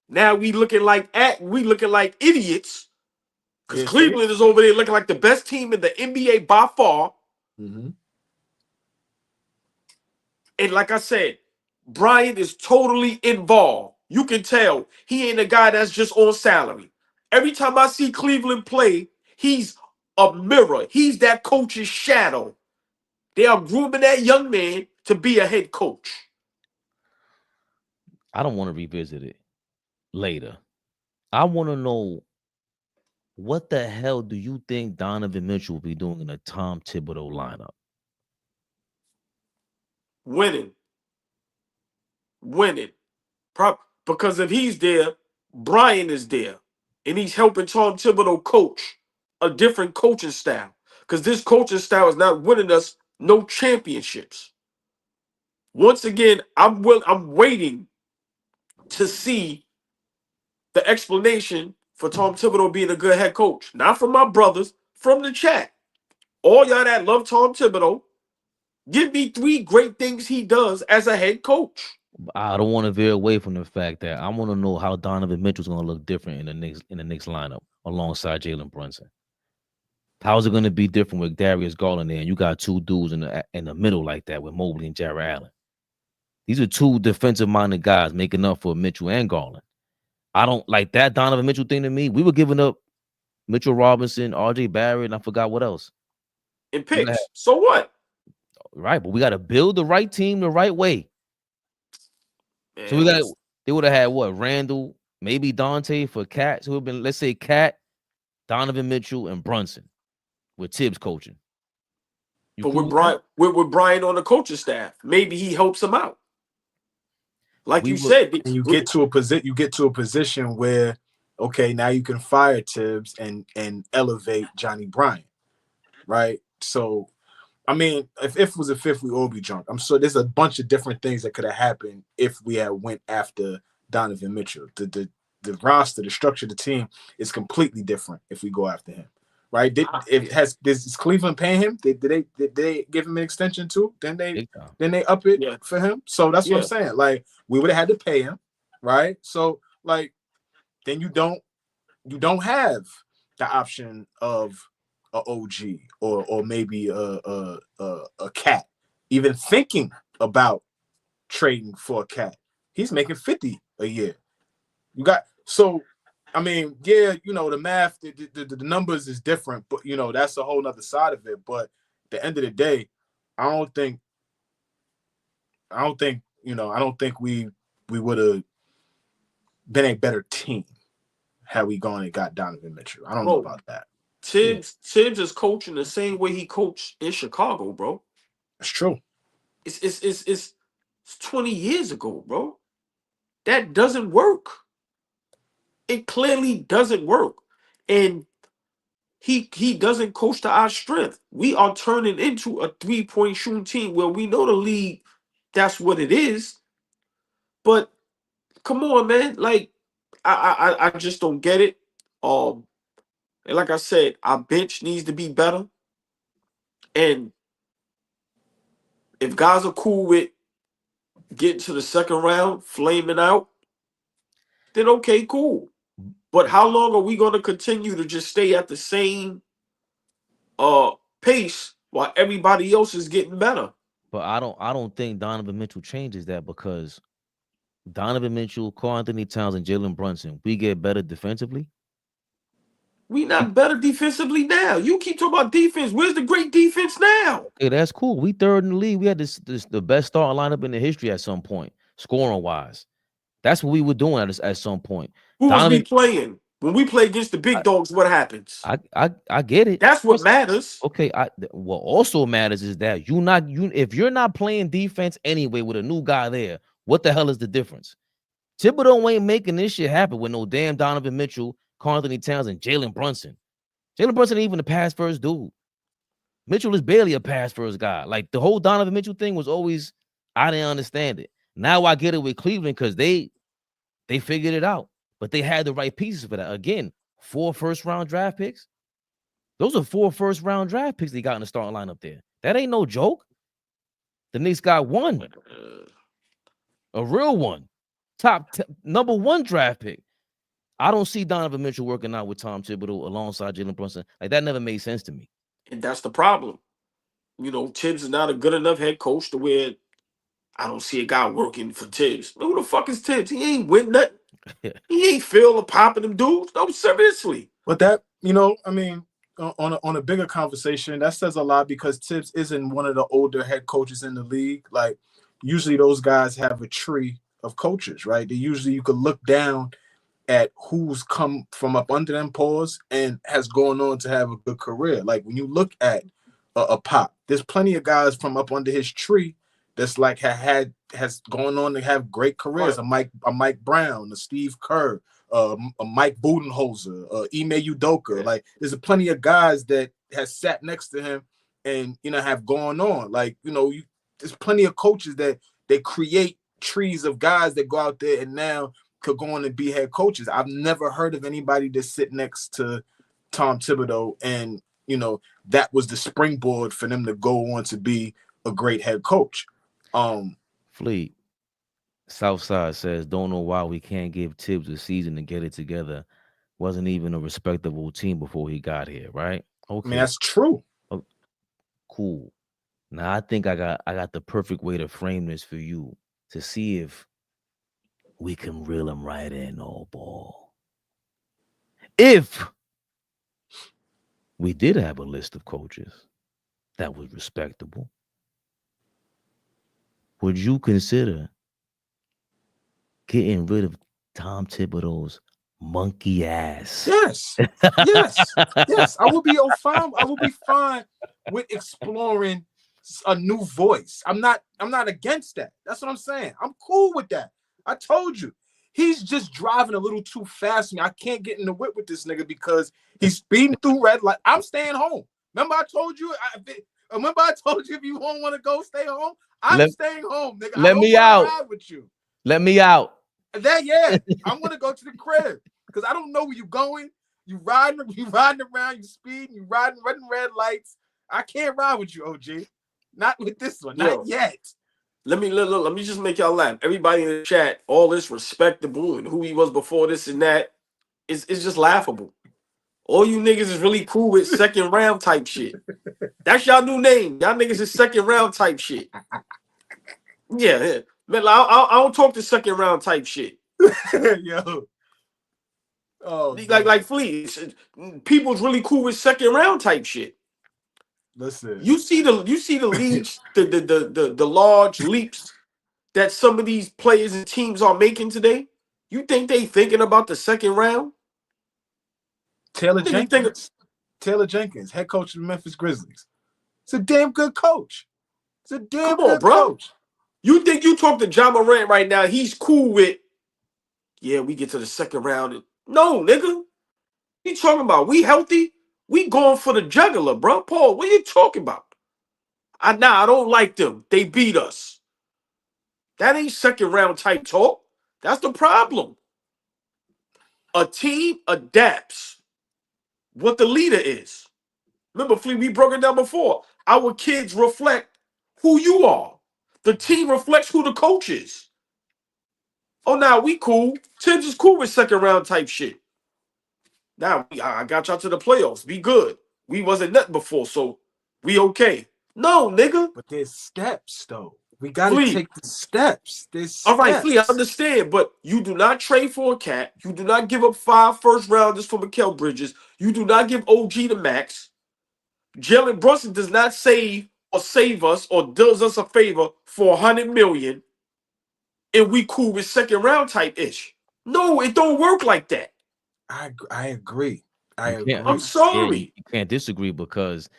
Now we looking like idiots. Because Cleveland is over there looking like the best team in the NBA by far. Mm-hmm. And like I said, Bryant is totally involved. You can tell he ain't a guy that's just on salary. Every time I see Cleveland play, he's a mirror. He's that coach's shadow. They are grooming that young man to be a head coach. I don't want to revisit it later. I want to know, what the hell do you think Donovan Mitchell will be doing in a Tom Thibodeau lineup? Winning. Because if he's there, Brian is there. And he's helping Tom Thibodeau coach a different coaching style. Because this coaching style is not winning us no championships. Once again, I'm waiting to see the explanation for Tom Thibodeau being a good head coach. Not from my brothers, from the chat. All y'all that love Tom Thibodeau, give me 3 great things he does as a head coach. I don't want to veer away from the fact that I want to know how Donovan Mitchell's going to look different in the Knicks lineup alongside Jalen Brunson. How's it going to be different with Darius Garland there? And you got 2 dudes in the middle like that with Mobley and Jarrett Allen. These are 2 defensive-minded guys making up for Mitchell and Garland. I don't like that Donovan Mitchell thing to me. We were giving up Mitchell Robinson, RJ Barrett, and I forgot what else. And picks. So what? Right, but we got to build the right team the right way. Man, so they would have had what? Randall, maybe Dante for Cat, who have been, let's say, Cat, Donovan Mitchell, and Brunson with Tibbs coaching. But with Brian on the coaching staff, maybe he helps him out. Like you said, you get to a position where, okay, now you can fire Tibbs and elevate Johnny Bryant, right? So, I mean, if it was a fifth, we all be drunk. I'm sure there's a bunch of different things that could have happened if we had went after Donovan Mitchell. The roster, the structure of the team is completely different if we go after him, right? Is Cleveland paying him? Did they give him an extension too? Then they up it for him. So that's what I'm saying. Like, we would have had to pay him, right? So like, then you don't have the option of a OG or maybe a Cat, even thinking about trading for a Cat. He's making 50 a year. I mean, yeah, the math, the numbers is different, but that's a whole nother side of it. But at the end of the day, I don't think we would have been a better team had we gone and got Donovan Mitchell. I don't know about that. Tibbs is coaching the same way he coached in Chicago, bro. That's true. It's 20 years ago, bro. That doesn't work. It clearly doesn't work. And he doesn't coach to our strength. We are turning into a 3-point shooting team where we know the league, that's what it is. But come on, man. Like, I just don't get it. And like I said, our bench needs to be better. And if guys are cool with getting to the second round, flaming out, then okay, cool. But how long are we going to continue to just stay at the same pace while everybody else is getting better? But I don't think Donovan Mitchell changes that, because Donovan Mitchell, Karl Anthony Towns, and Jalen Brunson, we get better defensively? We not better defensively now. You keep talking about defense. Where's the great defense now? Okay, that's cool. We third in the league. We had this the best starting lineup in the history at some point, scoring wise. That's what we were doing at some point. Who was we Donovan, playing? When we play against the big dogs, what happens? I get it. That's what matters. Okay, what also matters is that if you're not playing defense anyway with a new guy there, what the hell is the difference? Thibodeau ain't making this shit happen with no damn Donovan Mitchell, Karl Anthony Towns, and Jalen Brunson. Jalen Brunson ain't even a pass first dude. Mitchell is barely a pass first guy. Like the whole Donovan Mitchell thing was always, I didn't understand it. Now I get it with Cleveland because they figured it out, but they had the right pieces for that. Again, 4 first-round draft picks. Those are 4 first-round draft picks they got in the starting lineup there. That ain't no joke. The Knicks got one, a real one, number 1 draft pick. I don't see Donovan Mitchell working out with Tom Thibodeau alongside Jalen Brunson. Like that never made sense to me. And that's the problem. You know, Tibbs is not a good enough head coach to where I don't see a guy working for Tibbs. Who the fuck is Tibbs? He ain't win nothing. He ain't feel or popping them dudes. No, seriously. But that, you know, I mean, on a bigger conversation, that says a lot because Tibbs isn't one of the older head coaches in the league. Like, usually those guys have a tree of coaches, right? They usually, you could look down at who's come from up under them paws and has gone on to have a good career. Like, when you look at a Pop, there's plenty of guys from up under his tree that's like has gone on to have great careers. Right. A Mike Brown, a Steve Kerr, a Mike Budenholzer, Ime Udoka. Yeah. Like, there's plenty of guys that has sat next to him and, you know, have gone on. Like, you know, there's plenty of coaches that they create trees of guys that go out there and now could go on and be head coaches. I've never heard of anybody that sit next to Tom Thibodeau and, you know, that was the springboard for them to go on to be a great head coach. Fleet Southside says, don't know why we can't give Tibbs a season to get it together. Wasn't even a respectable team before he got here, right? Okay. I mean, that's true. Oh, cool. Now I think I got the perfect way to frame this for you to see if we can reel him right in, AllBall. If we did have a list of coaches that was respectable, would you consider getting rid of Tom Thibodeau's monkey ass? Yes. Yes. I would be fine. I would be fine with exploring a new voice. I'm not against that. That's what I'm saying. I'm cool with that. I told you. He's just driving a little too fast for me. I can't get in the whip with this nigga because he's speeding through red light. I'm staying home. Remember I told you if you don't want to go, stay home. I'm staying home, nigga. Let me out. Ride with you. Let me out. I'm gonna go to the crib because I don't know where you're going. You riding around, you speeding, you running red lights. I can't ride with you, OG. Not with this one, not yet. Let me just make y'all laugh. Everybody in the chat, all this respectable and who he was before this and that is just laughable. All you niggas is really cool with second round type shit. That's y'all new name. Y'all niggas is second round type shit. Yeah. Man, I don't talk to second round type shit. Yo. Oh, like Fleet. People's really cool with second round type shit. Listen. You see the leaps, the large leaps that some of these players and teams are making today. You think they thinking about the second round? Taylor Jenkins, head coach of the Memphis Grizzlies. It's a damn good coach. It's a damn good coach. You think you talk to Ja Morant right now, he's cool with, yeah, we get to the second round. No, nigga. What you talking about? We healthy? We going for the jugular, bro. Paul, what are you talking about? I don't like them. They beat us. That ain't second round type talk. That's the problem. A team adapts what the leader is. Remember, Flea, we broke it down before. Our kids reflect who you are. The team reflects who the coach is. Oh, now we cool. Tibbs is cool with second round type shit. Now I got y'all to the playoffs. Be good. We wasn't nothing before, so we okay. No, nigga. But there's steps, though. We got to take the steps. All right, Flea, I understand, but you do not trade for a cat. You do not give up 5 first-rounders for Mikal Bridges. You do not give OG the max. Jalen Brunson does not save us or does us a favor for $100 million, and we cool with second-round type ish. No, it don't work like that. I agree. agree. I'm sorry. You can't disagree because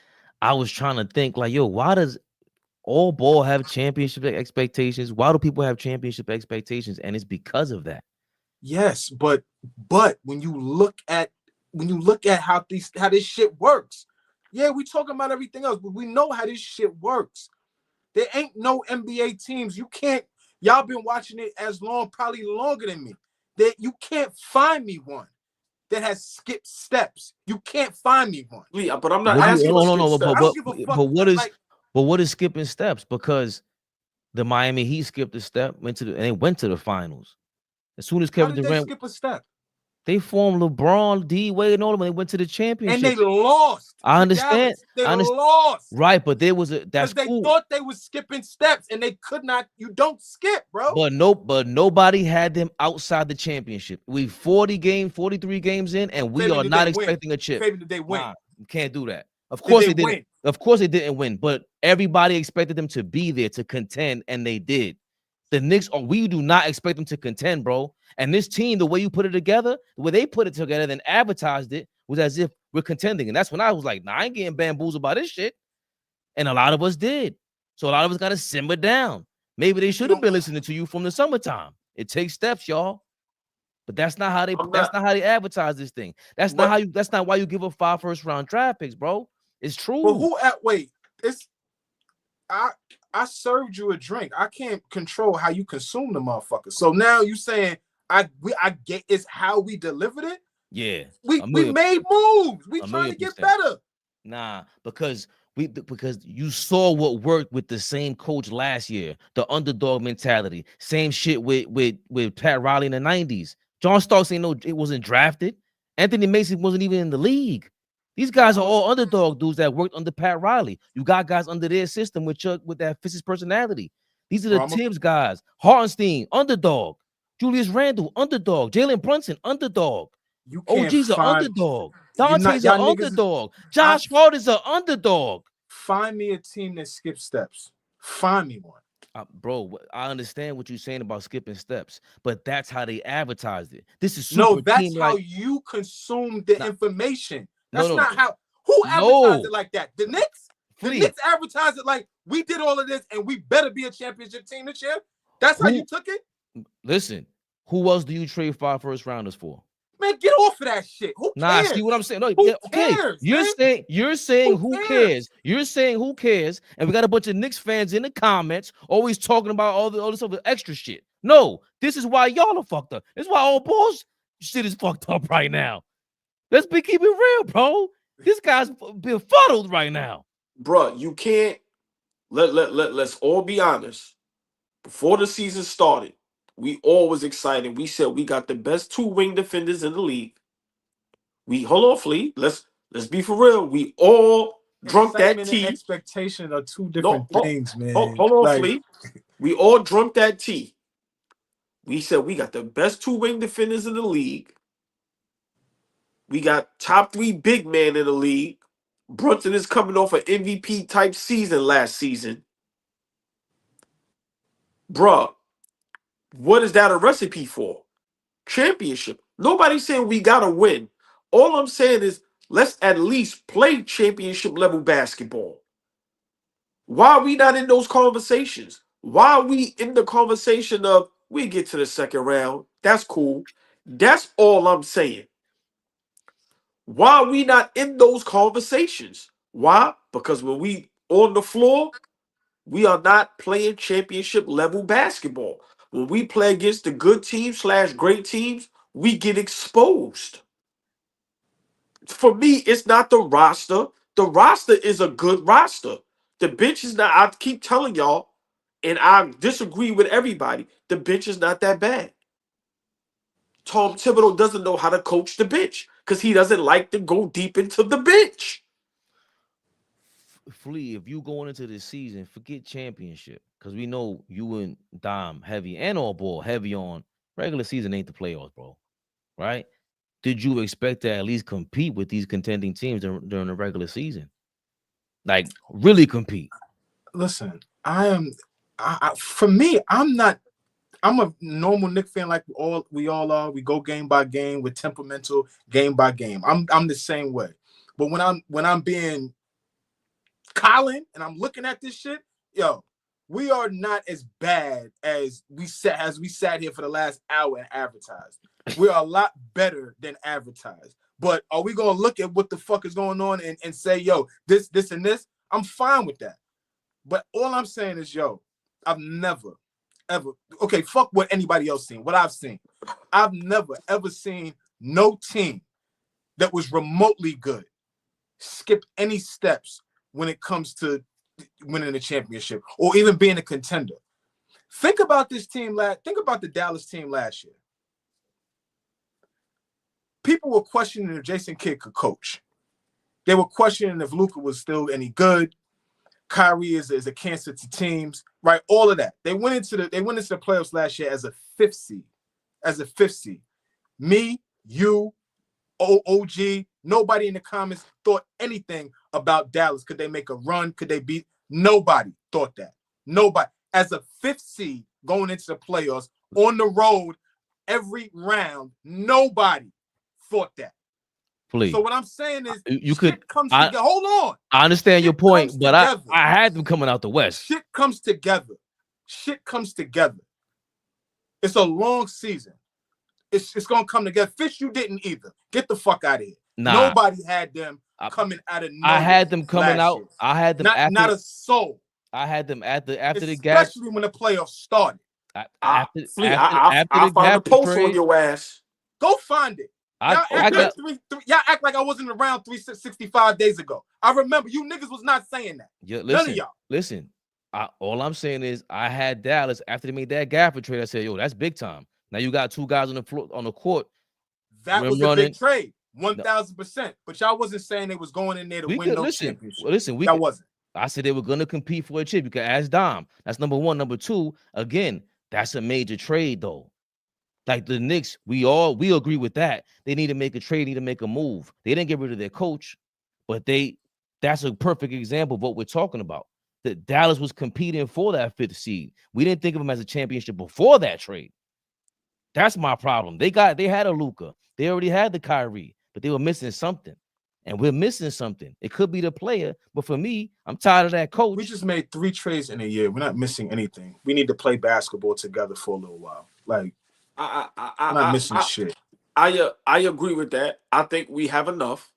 I was trying to think like, yo, why does all ball have championship expectations? Why do people have championship expectations? And it's because of that. Yes, but when you look at how this shit works, yeah, we talking about everything else, but we know how this shit works. There ain't no NBA teams. You can't. Y'all been watching it as long, probably longer than me. That you can't find me one that has skipped steps. You can't find me one. Yeah, but I'm not asking. No. But what is skipping steps? Because the Miami Heat skipped a step, went to the finals. As soon as Kevin Durant skip a step, they formed LeBron, D Wade, and all of them. They went to the championship, and they lost. I understand. They lost, right? But there was that's they cool. thought they was skipping steps, and they could not. You don't skip, bro. But nobody had them outside the championship. We 43 games in, and we are not expecting a chip. Did they win? Nah, you can't do that. Of course they didn't. Win? Of course they didn't win. But everybody expected them to be there to contend, and they did. The Knicks, we do not expect them to contend, bro. And this team, the way you put it together, the way they put it together, then advertised it, was as if we're contending. And that's when I was like, nah, I ain't getting bamboozled by this shit. And a lot of us did. So a lot of us got to simmer down. Maybe they should have been listening to you from the summertime. It takes steps, y'all. But that's not how they advertise this thing. That's not why you give up 5 first-round draft picks, bro. It's true. But I served you a drink. I can't control how you consume the motherfucker. So now you saying I get it's how we delivered it? Yeah. We made moves. We trying to get better. Nah, because you saw what worked with the same coach last year, the underdog mentality. Same shit with Pat Riley in the 90s. John Starks it wasn't drafted. Anthony Mason wasn't even in the league. These guys are all underdog dudes that worked under Pat Riley. You got guys under their system with that Fist's personality. These are the Tibbs guys. Hartenstein, underdog. Julius Randle, underdog. Jalen Brunson, underdog. OG's an underdog. Dante's an underdog. Josh Hart is an underdog. Find me a team that skips steps. Find me one. Bro, I understand what you're saying about skipping steps, but that's how they advertised it. This is that's how you consume the information. That's not how. Who advertised it like that? The Knicks? The Knicks advertised it like we did all of this and we better be a championship team this year. That's how you took it? Listen, who else do you trade 5 first-rounders for? Man, get off of that shit. Who cares? Nah, see what I'm saying? No, cares, You're saying who cares? You're saying who cares? And we got a bunch of Knicks fans in the comments always talking about all this other extra shit. No, this is why y'all are fucked up. This is why all balls shit is fucked up right now. Let's keep it real, bro. This guy's befuddled right now. Bro, you can't let's all be honest. Before the season started, we all was excited. We said we got the best 2 wing defenders in the league. Hold on, Flea. Let's be for real. We all drunk that tea. Expectation are 2 different things, man. Hold on, Flea. We all drunk that tea. We said we got the best 2 wing defenders in the league. We got top 3 big men in the league. Brunson is coming off an MVP type season last season. Bruh, what is that a recipe for? Championship. Nobody's saying we got to win. All I'm saying is let's at least play championship level basketball. Why are we not in those conversations? Why are we in the conversation of we get to the second round? That's cool. That's all I'm saying. Why are we not in those conversations? Why? Because when we on the floor, we are not playing championship level basketball. When we play against the good teams / great teams, we get exposed. For me, it's not the roster. The roster is a good roster. The bench is not, I keep telling y'all, and I disagree with everybody, the bench is not that bad. Tom Thibodeau doesn't know how to coach the bench because he doesn't like to go deep into the bench. Flea, if you going into this season, forget championship because we know you and Dom heavy and all ball heavy on regular season ain't the playoffs, bro. Right? Did you expect to at least compete with these contending teams during the regular season? Like really compete? Listen, for me, I'm not. I'm a normal Knicks fan like we all are. We go game by game. We're temperamental game by game. I'm the same way. But when I'm being Colin and I'm looking at this shit, yo, we are not as bad as we sat here for the last hour and advertised. We are a lot better than advertised. But are we gonna look at what the fuck is going on and say, yo, this and this? I'm fine with that. But all I'm saying is, yo, I've never, ever, okay, fuck what anybody else seen, what I've seen. I've never, ever seen no team that was remotely good skip any steps when it comes to winning a championship or even being a contender. Think about this team think about the Dallas team last year. People were questioning if Jason Kidd could coach. They were questioning if Luka was still any good. Kyrie is a cancer to teams, right? All of that. They went into the playoffs last year as a fifth seed. Me, you, OG, nobody in the comments thought anything about Dallas. Could they make a run? Could they beat? Nobody thought that. Nobody. As a fifth seed going into the playoffs on the road every round, nobody thought that. Please. So what I'm saying is you could comes together. Hold on. I understand your point, but together. I had them coming out the West. Shit comes together. It's a long season. It's gonna come together. Fish, you didn't either. Get the fuck out of here. Nah, nobody had them coming out of nowhere. I had them coming out. Year. I had them not a soul. I had them after the gap, especially when the playoffs started. After the gap post trade, on your ass. Go find it. Y'all act like I wasn't around 365 days ago. I remember you niggas was not saying that. Yeah, none of y'all. Listen, all I'm saying is I had Dallas after they made that Gafford trade. I said, yo, that's big time. Now you got two guys on the floor on the court. That was a big trade, 1,000%. But y'all wasn't saying they was going in there to win no championship. That wasn't. I said they were going to compete for a chip. You can ask Dom. That's number one. Number two, again, that's a major trade though. Like the Knicks, we agree with that. They need to make a trade, need to make a move. They didn't get rid of their coach, but that's a perfect example of what we're talking about. That Dallas was competing for that fifth seed. We didn't think of them as a championship before that trade. That's my problem. They had a Luka. They already had the Kyrie, but they were missing something. And we're missing something. It could be the player, but for me, I'm tired of that coach. We just made 3 trades in a year. We're not missing anything. We need to play basketball together for a little while. Like, I'm not missing shit. I agree with that. I think we have enough.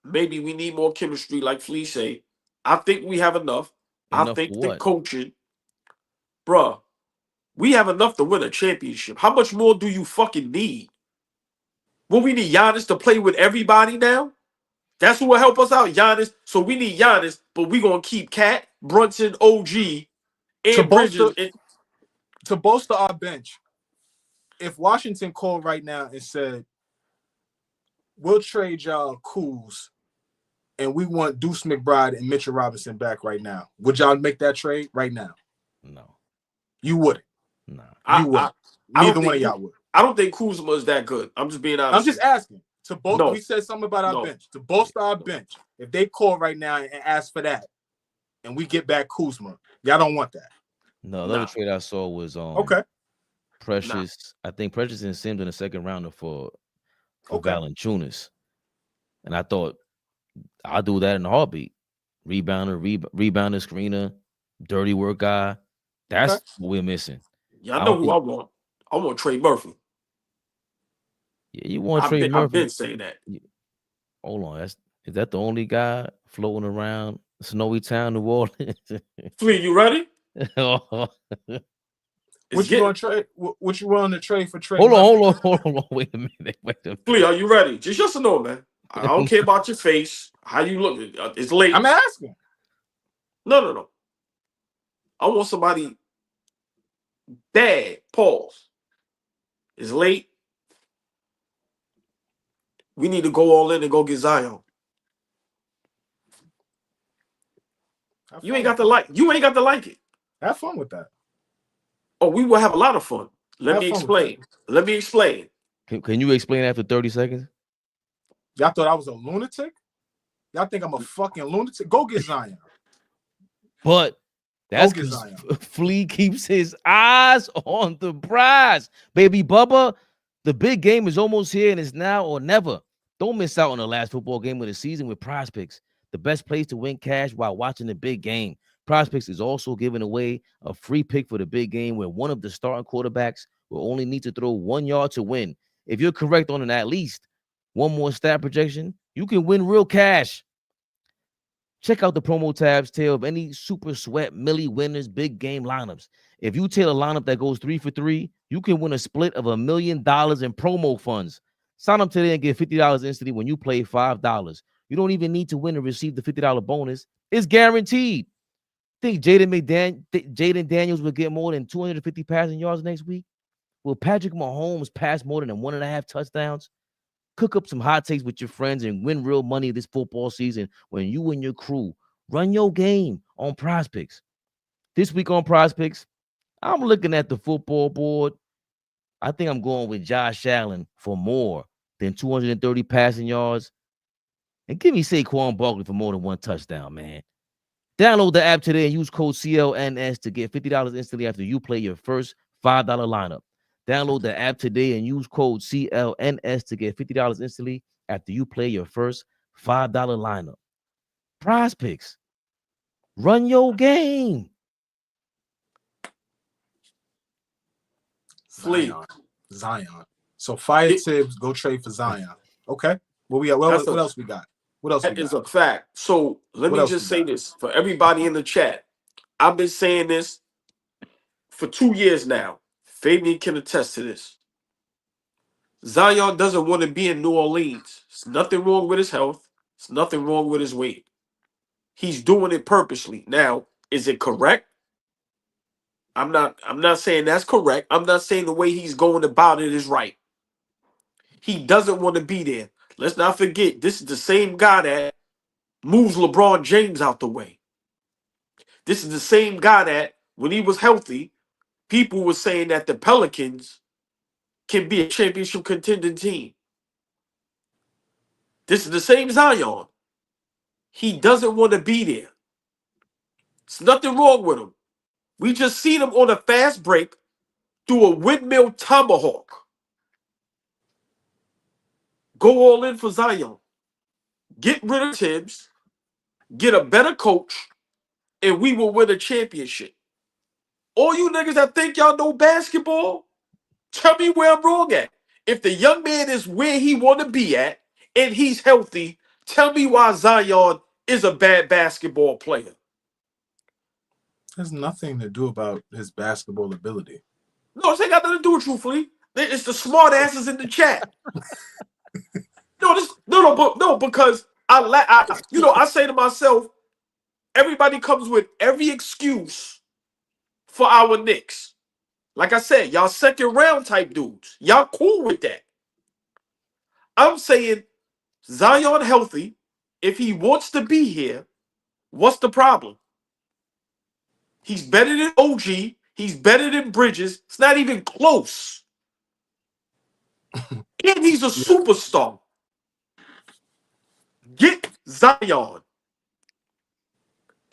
Maybe we need more chemistry, like Flea say. I think we have enough. I think the coaching, bruh, we have enough to win a championship. How much more do you fucking need? Well, we need Giannis to play with everybody now. That's who will help us out, Giannis. So we need Giannis, but we gonna keep Cat, Brunson, OG, and Bridges. To bolster our bench, if Washington called right now and said, we'll trade y'all Kuz and we want Deuce McBride and Mitchell Robinson back right now, would y'all make that trade right now? No. You wouldn't. No. You wouldn't. Neither one of y'all would. I don't think Kuzma is that good. I'm just being honest. I'm just asking. We said something about our bench. To bolster our bench, if they call right now and ask for that and we get back Kuzma, y'all don't want that. No, the other trade I saw was Precious. I think Precious and Sims in the second rounder for Valanciunas. And I thought I'll do that in a heartbeat. Rebounder, screener, dirty work guy. That's what we're missing. Y'all know who I want. I want Trey Murphy. Yeah, you want Trey Murphy. I've been saying that. Hold on. Is that the only guy floating around Snowy Town, New Orleans? Flea, you ready? What you want to trade? What you want to trade for Trey? Hold on. Wait a minute. Flea, are you ready? Just yes or no, man. I don't care about your face. How you look? It's late. I'm asking. No. I want somebody. Dad, pause. It's late. We need to go all in and go get Zion. You ain't got to like. You ain't got to like it. Have fun with that. Oh, we will have a lot of fun. Let me explain. Let me explain. Can you explain after 30 seconds? Y'all thought I was a lunatic? Y'all think I'm a fucking lunatic? Go get Zion. But that's because Flea keeps his eyes on the prize. Baby Bubba, the big game is almost here and it's now or never. Don't miss out on the last football game of the season with Prize Picks, the best place to win cash while watching the big game. Prize Picks is also giving away a free pick for the big game where one of the starting quarterbacks will only need to throw 1 yard to win. If you're correct on an at least one more stat projection, you can win real cash. Check out the promo tabs tail of any super sweat millie winners big game lineups. If you tail a lineup that goes 3 for 3, you can win a split of $1 million in promo funds. Sign up today and get $50 instantly when you play $5. You don't even need to win to receive the $50 bonus. It's guaranteed. Think Jaden Daniels will get more than 250 passing yards next week? Will Patrick Mahomes pass more than 1.5 touchdowns? Cook up some hot takes with your friends and win real money this football season when you and your crew run your game on Prize Picks. This week on Prize Picks, I'm looking at the football board. I think I'm going with Josh Allen for more than 230 passing yards. And give me Saquon Barkley for more than 1 touchdown, man. Download the app today and use code CLNS to get $50 instantly after you play your first $5 lineup. Download the app today and use code CLNS to get $50 instantly after you play your first $5 lineup. Prize Picks. Run your game. Zion. So fire Tibbs, go trade for Zion. Okay. What we got? What else we got? What else? That is a fact. So let me just say this for everybody in the chat. I've been saying this for 2 years now. Fabian can attest to this. Zion doesn't want to be in New Orleans. There's nothing wrong with his health. There's nothing wrong with his weight. He's doing it purposely. Now, is it correct? I'm not saying that's correct. I'm not saying the way he's going about it is right. He doesn't want to be there. Let's not forget, this is the same guy that moves LeBron James out the way. This is the same guy that, when he was healthy, people were saying that the Pelicans can be a championship contending team. This is the same Zion. He doesn't want to be there. There's nothing wrong with him. We just seen him on a fast break do a windmill tomahawk. Go all in for Zion. Get rid of Tibbs. Get a better coach. And we will win a championship. All you niggas that think y'all know basketball, tell me where I'm wrong at. If the young man is where he want to be at and he's healthy, tell me why Zion is a bad basketball player. There's nothing to do about his basketball ability. No, it's ain't got nothing to do with truthfully. It's the smart asses in the chat. Because I say to myself, everybody comes with every excuse for our Knicks. Like I said, y'all second round type dudes. Y'all cool with that. I'm saying Zion healthy. If he wants to be here, what's the problem? He's better than OG. He's better than Bridges. It's not even close. And he's a superstar. Get Zion.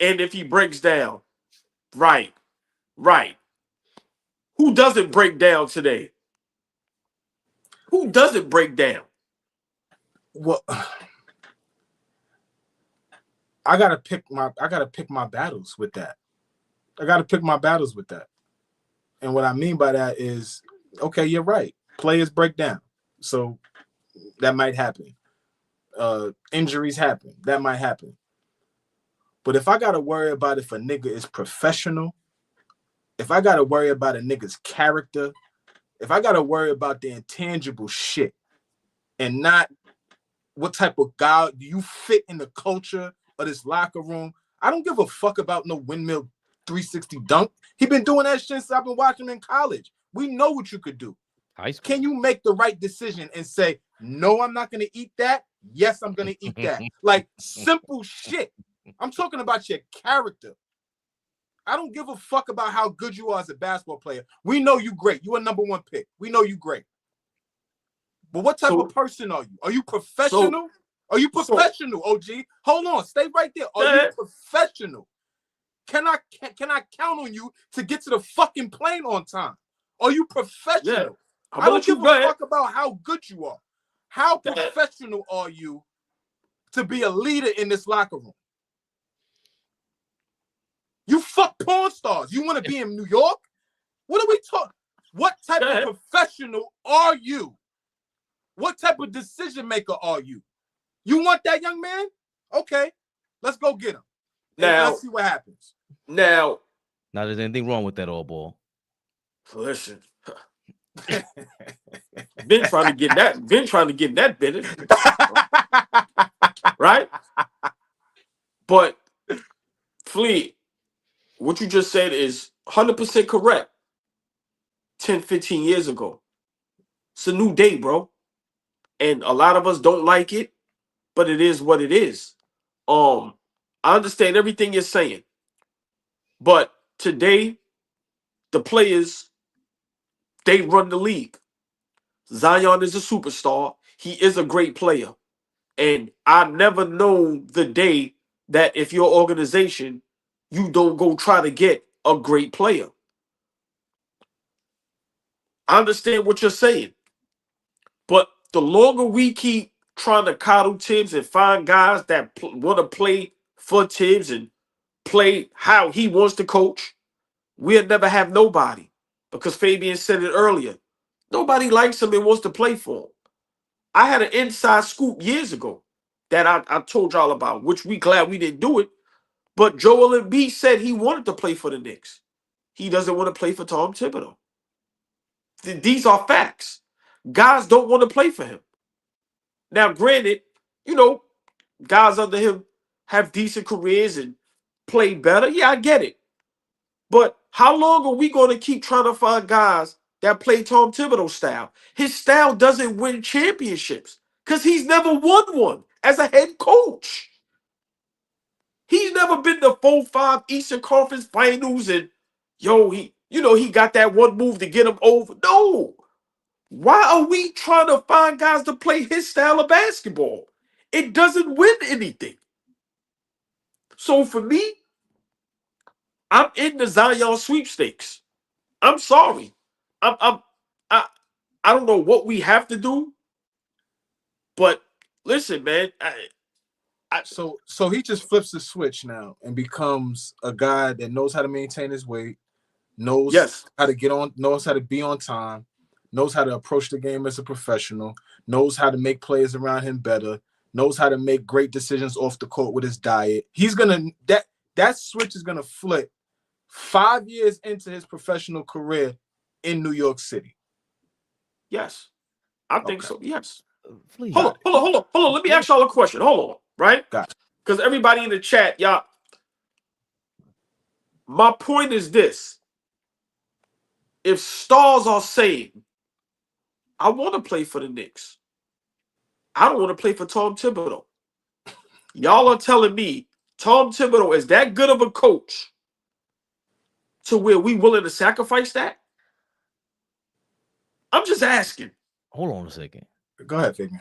And if he breaks down, right. Who doesn't break down today? Who doesn't break down? Well, I gotta pick my battles with that. And what I mean by that is, okay, you're right. Players break down. So that might happen. Injuries happen. That might happen. But if I gotta worry about if a nigga is professional, if I gotta worry about a nigga's character, if I gotta worry about the intangible shit and not what type of guy do you fit in the culture of this locker room, I don't give a fuck about no windmill 360 dunk. He been doing that shit since I've been watching him in college. We know what you could do. Can you make the right decision and say, no, I'm not going to eat that? Yes, I'm going to eat that. Like, simple shit. I'm talking about your character. I don't give a fuck about how good you are as a basketball player. We know you great. You a #1 pick. We know you great. But what type of person are you? Are you professional? Are you professional, OG? Hold on. Stay right there. Are you professional? Can I count on you to get to the fucking plane on time? Are you professional? Yeah. I don't give a fuck about how good you are. How professional are you to be a leader in this locker room? You fuck porn stars. You want to be in New York? What are we talking? What type of professional are you? What type of decision maker are you? You want that young man? Okay, let's go get him. Now, let's see what happens. Now, there's anything wrong with that, AllBall? Listen, been trying to get that benefit, right? But Flea, what you just said is 100% correct. 10, 15 years ago, it's a new day, bro, and a lot of us don't like it, but it is what it is. I understand everything you're saying, but today, the players, they run the league. Zion is a superstar. He is a great player. And I never know the day that if your organization, you don't go try to get a great player. I understand what you're saying. But the longer we keep trying to coddle Tibbs and find guys that want to play for Tibbs and play how he wants to coach, we'll never have nobody. Because Fabian said it earlier. Nobody likes him and wants to play for him. I had an inside scoop years ago that I told y'all about, which we glad we didn't do it. But Joel Embiid said he wanted to play for the Knicks. He doesn't want to play for Tom Thibodeau. These are facts. Guys don't want to play for him. Now, granted, guys under him have decent careers and play better. Yeah, I get it. But how long are we going to keep trying to find guys that play Tom Thibodeau style? His style doesn't win championships because he's never won one as a head coach. He's never been to 4-5 Eastern Conference Finals and he got that one move to get him over. No. Why are we trying to find guys to play his style of basketball? It doesn't win anything. So for me, I'm in the Zion sweepstakes. I'm sorry. I don't know what we have to do, but listen, man. So he just flips the switch now and becomes a guy that knows how to maintain his weight, knows how to get on, knows how to be on time, knows how to approach the game as a professional, knows how to make players around him better, knows how to make great decisions off the court with his diet. He's gonna that switch is gonna flip 5 years into his professional career in New York City. Yes, I think so. Yes. Please. Hold on. Let me ask y'all a question. Hold on, right? Because everybody in the chat, y'all. My point is this: if stars are saying, "I want to play for the Knicks," I don't want to play for Tom Thibodeau. Y'all are telling me Tom Thibodeau is that good of a coach to where we willing to sacrifice that? I'm just asking. Hold on a second. Go ahead, Fabian.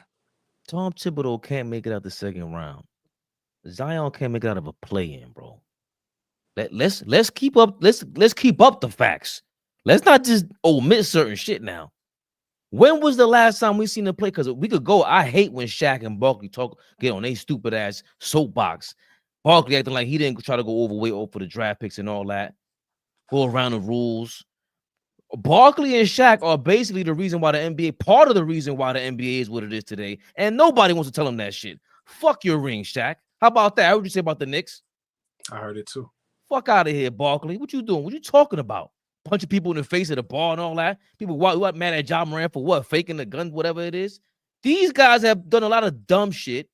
Tom Thibodeau can't make it out the second round. Zion can't make it out of a play-in, bro. Let's keep up. Let's keep up the facts. Let's not just omit certain shit now. When was the last time we seen them play? Because we could go. I hate when Shaq and Barkley get on a stupid ass soapbox. Barkley acting like he didn't try to go overweight for the draft picks and all that. Go around the rules. Barkley and Shaq are basically the reason why the NBA, part of the reason why the NBA is what it is today. And nobody wants to tell them that shit. Fuck your ring, Shaq. How about that? What would you say about the Knicks? I heard it too. Fuck out of here, Barkley. What you doing? What you talking about? Punching people in the face of the bar and all that. People what mad at John Moran for what? Faking the gun, whatever it is. These guys have done a lot of dumb shit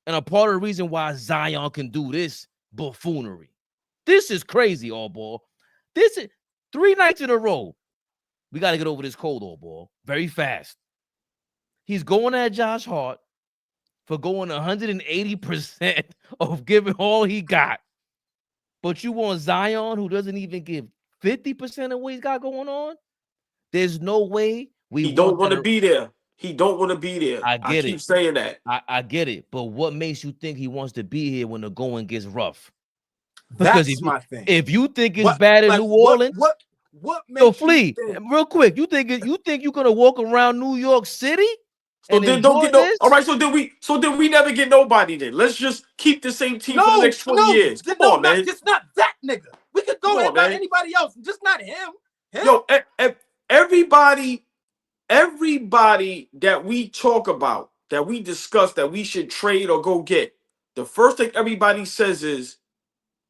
and are part of the reason why Zion can do this buffoonery. This is crazy, AllBall. This is 3 nights in a row. We got to get over this cold, AllBall, very fast. He's going at Josh Hart for going 180% of giving all he got. But you want Zion, who doesn't even give 50% of what he's got going on? There's no way He don't want to be there. He don't want to be there. I get keep it. saying that. I get it. But what makes you think he wants to be here when the going gets rough? Because that's my thing. If you think it's bad in New Orleans, what makes Flea, real quick, you think you're gonna walk around New York City? So then don't get no. All right, so then we never get nobody. Then let's just keep the same team for the next 20 years. Come on, man. Just not that nigga. We could go about anybody else, just not him. Yo, everybody that we talk about, that we discuss, that we should trade or go get, the first thing everybody says is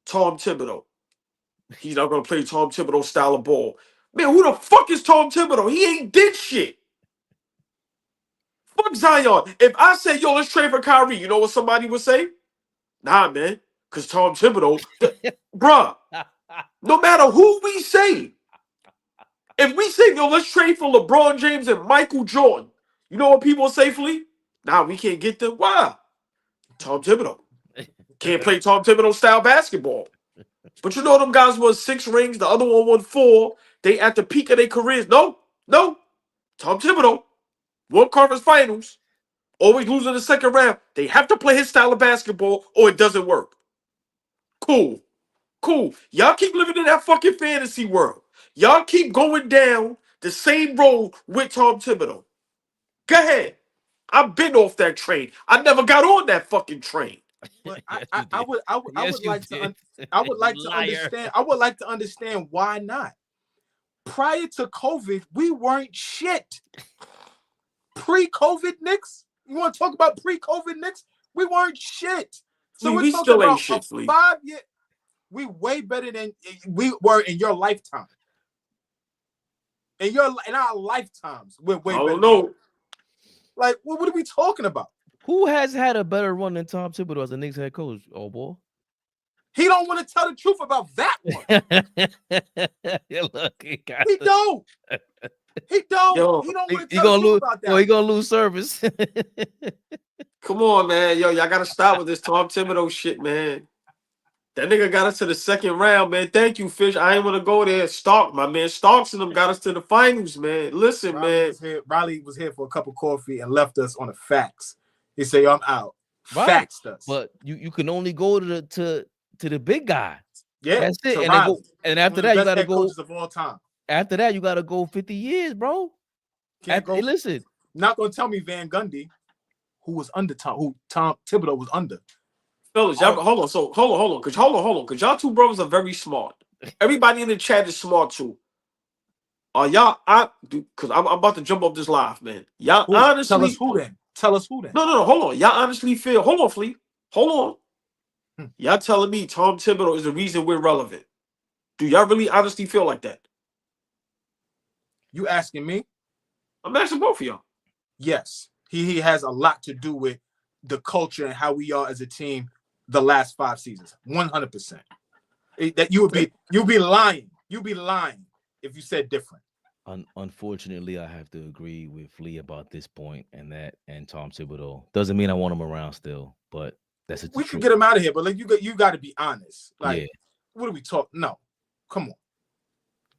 Tom Thibodeau. He's not gonna play Tom Thibodeau style of ball. Man, who the fuck is Tom Thibodeau? He ain't did shit. Fuck Zion. If I say, yo, let's trade for Kyrie, you know what somebody would say? Nah, man, because Tom Thibodeau, bruh, no matter who we say, if we say, yo, let's trade for LeBron James and Michael Jordan, you know what people say, Flea? Nah, we can't get them. Why? Tom Thibodeau. Can't play Tom Thibodeau style basketball. But you know them guys won 6 rings, the other one won 4. They at the peak of their careers. No. Tom Thibodeau. Won conference finals, always losing in the second round. They have to play his style of basketball or it doesn't work. Cool. Y'all keep living in that fucking fantasy world. Y'all keep going down the same road with Tom Thibodeau. Go ahead. I've been off that train. I never got on that fucking train. But I would like to understand why not. Prior to COVID, we weren't shit. Pre-COVID Knicks? You want to talk about pre-COVID Knicks? We weren't shit. So we still ain't shit, 5 year. We way better than we were in your lifetime. In our lifetimes, we're way better. I don't know. Like, what are we talking about? Who has had a better run than Tom Thibodeau as the Knicks head coach, old boy? He don't want to tell the truth about that one. Look, he don't. He don't. Yo, he don't want to tell the truth about that. Yo, he gonna lose service. Come on, man. Yo, y'all gotta stop with this Tom Thibodeau shit, man. That nigga got us to the second round, man. Thank you, Fish. I ain't want to go there. My man Starks and them got us to the finals, man. Listen, Riley was here for a cup of coffee and left us on a fax. He said, "I'm out." Right. Faxed us. But you can only go to the big guy. Yeah, that's it. And after that, you gotta go. Of all time. After that, you gotta go 50 years, bro. Listen, not gonna tell me Van Gundy, who was under Tom Thibodeau was under. Fellas, y'all, hold on. Because y'all two brothers are very smart. Everybody in the chat is smart too. Are y'all? Because I'm about to jump off this live, man. Y'all honestly tell us who then. Tell us who then. No. Hold on. Y'all honestly feel? Hold on, Flea. Hold on. Y'all telling me Tom Thibodeau is the reason we're relevant? Do y'all really honestly feel like that? You asking me? I'm asking both of y'all. Yes, he has a lot to do with the culture and how we are as a team the last 5 seasons. 100%. That you'd be lying. You'd be lying if you said different. Unfortunately, I have to agree with Flea about this point and Tom Thibodeau. Doesn't mean I want him around still, but that's it. We can get him out of here, but like you got to be honest. Like, what are we talking? No, come on.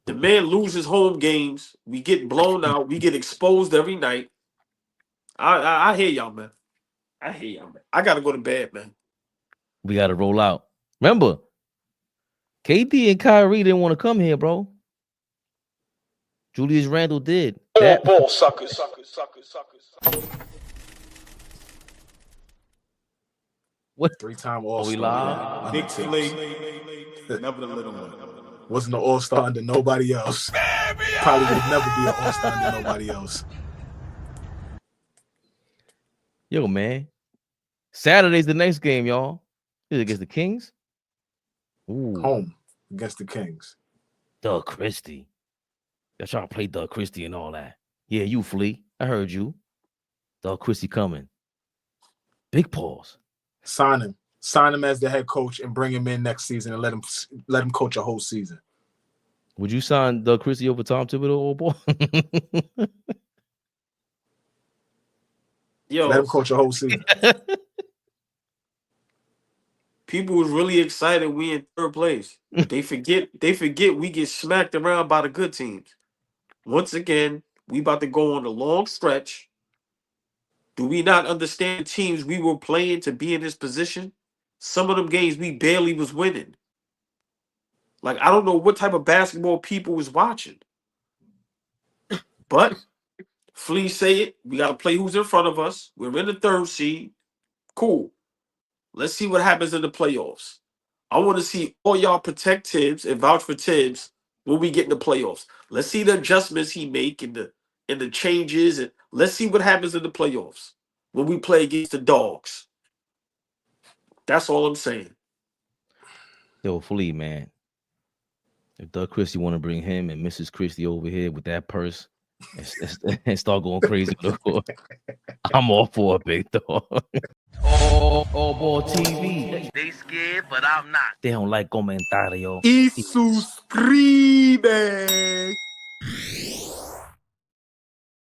The man loses home games. We get blown out. We get exposed every night. I hear y'all, man. I gotta go to bed, man. We gotta roll out. Remember, KD and Kyrie didn't want to come here, bro. Julius Randle did. Ball suckers. What? 3-time All-Star. We live? Knicks never the little one. Wasn't an All-Star under nobody else. Probably would never be an All-Star under nobody else. Yo, man. Saturday's the next game, y'all. Is it against the Kings? Ooh. Home against the Kings. Doug Christie. Y'all trying to play Doug Christie and all that. Yeah, you, Flea. I heard you. Doug Christie coming. Big pause. Sign him. Sign him as the head coach and bring him in next season and let him coach a whole season. Would you sign Doug Christie over Tom Thibodeau, old boy? Yo, Let him coach a whole season. people was really excited we in third place. They forget we get smacked around by the good teams. Once again, we about to go on a long stretch. Do we not understand the teams we were playing to be in this position? Some of them games we barely was winning. Like, I don't know what type of basketball people was watching. But Flea say it. We got to play who's in front of us. We're in the third seed. Cool. Let's see what happens in the playoffs. I want to see all y'all protect Tibbs and vouch for Tibbs when we get in the playoffs. Let's see the adjustments he make and the changes, and let's see what happens in the playoffs when we play against the dogs. That's all I'm saying. Yo, Flea, man. If Doug Christie want to bring him and Mrs. Christie over here with that purse and start going crazy on the court, I'm all for it, big dog. AllBall TV. They scared, but I'm not. They don't like comentario. Y suscribe.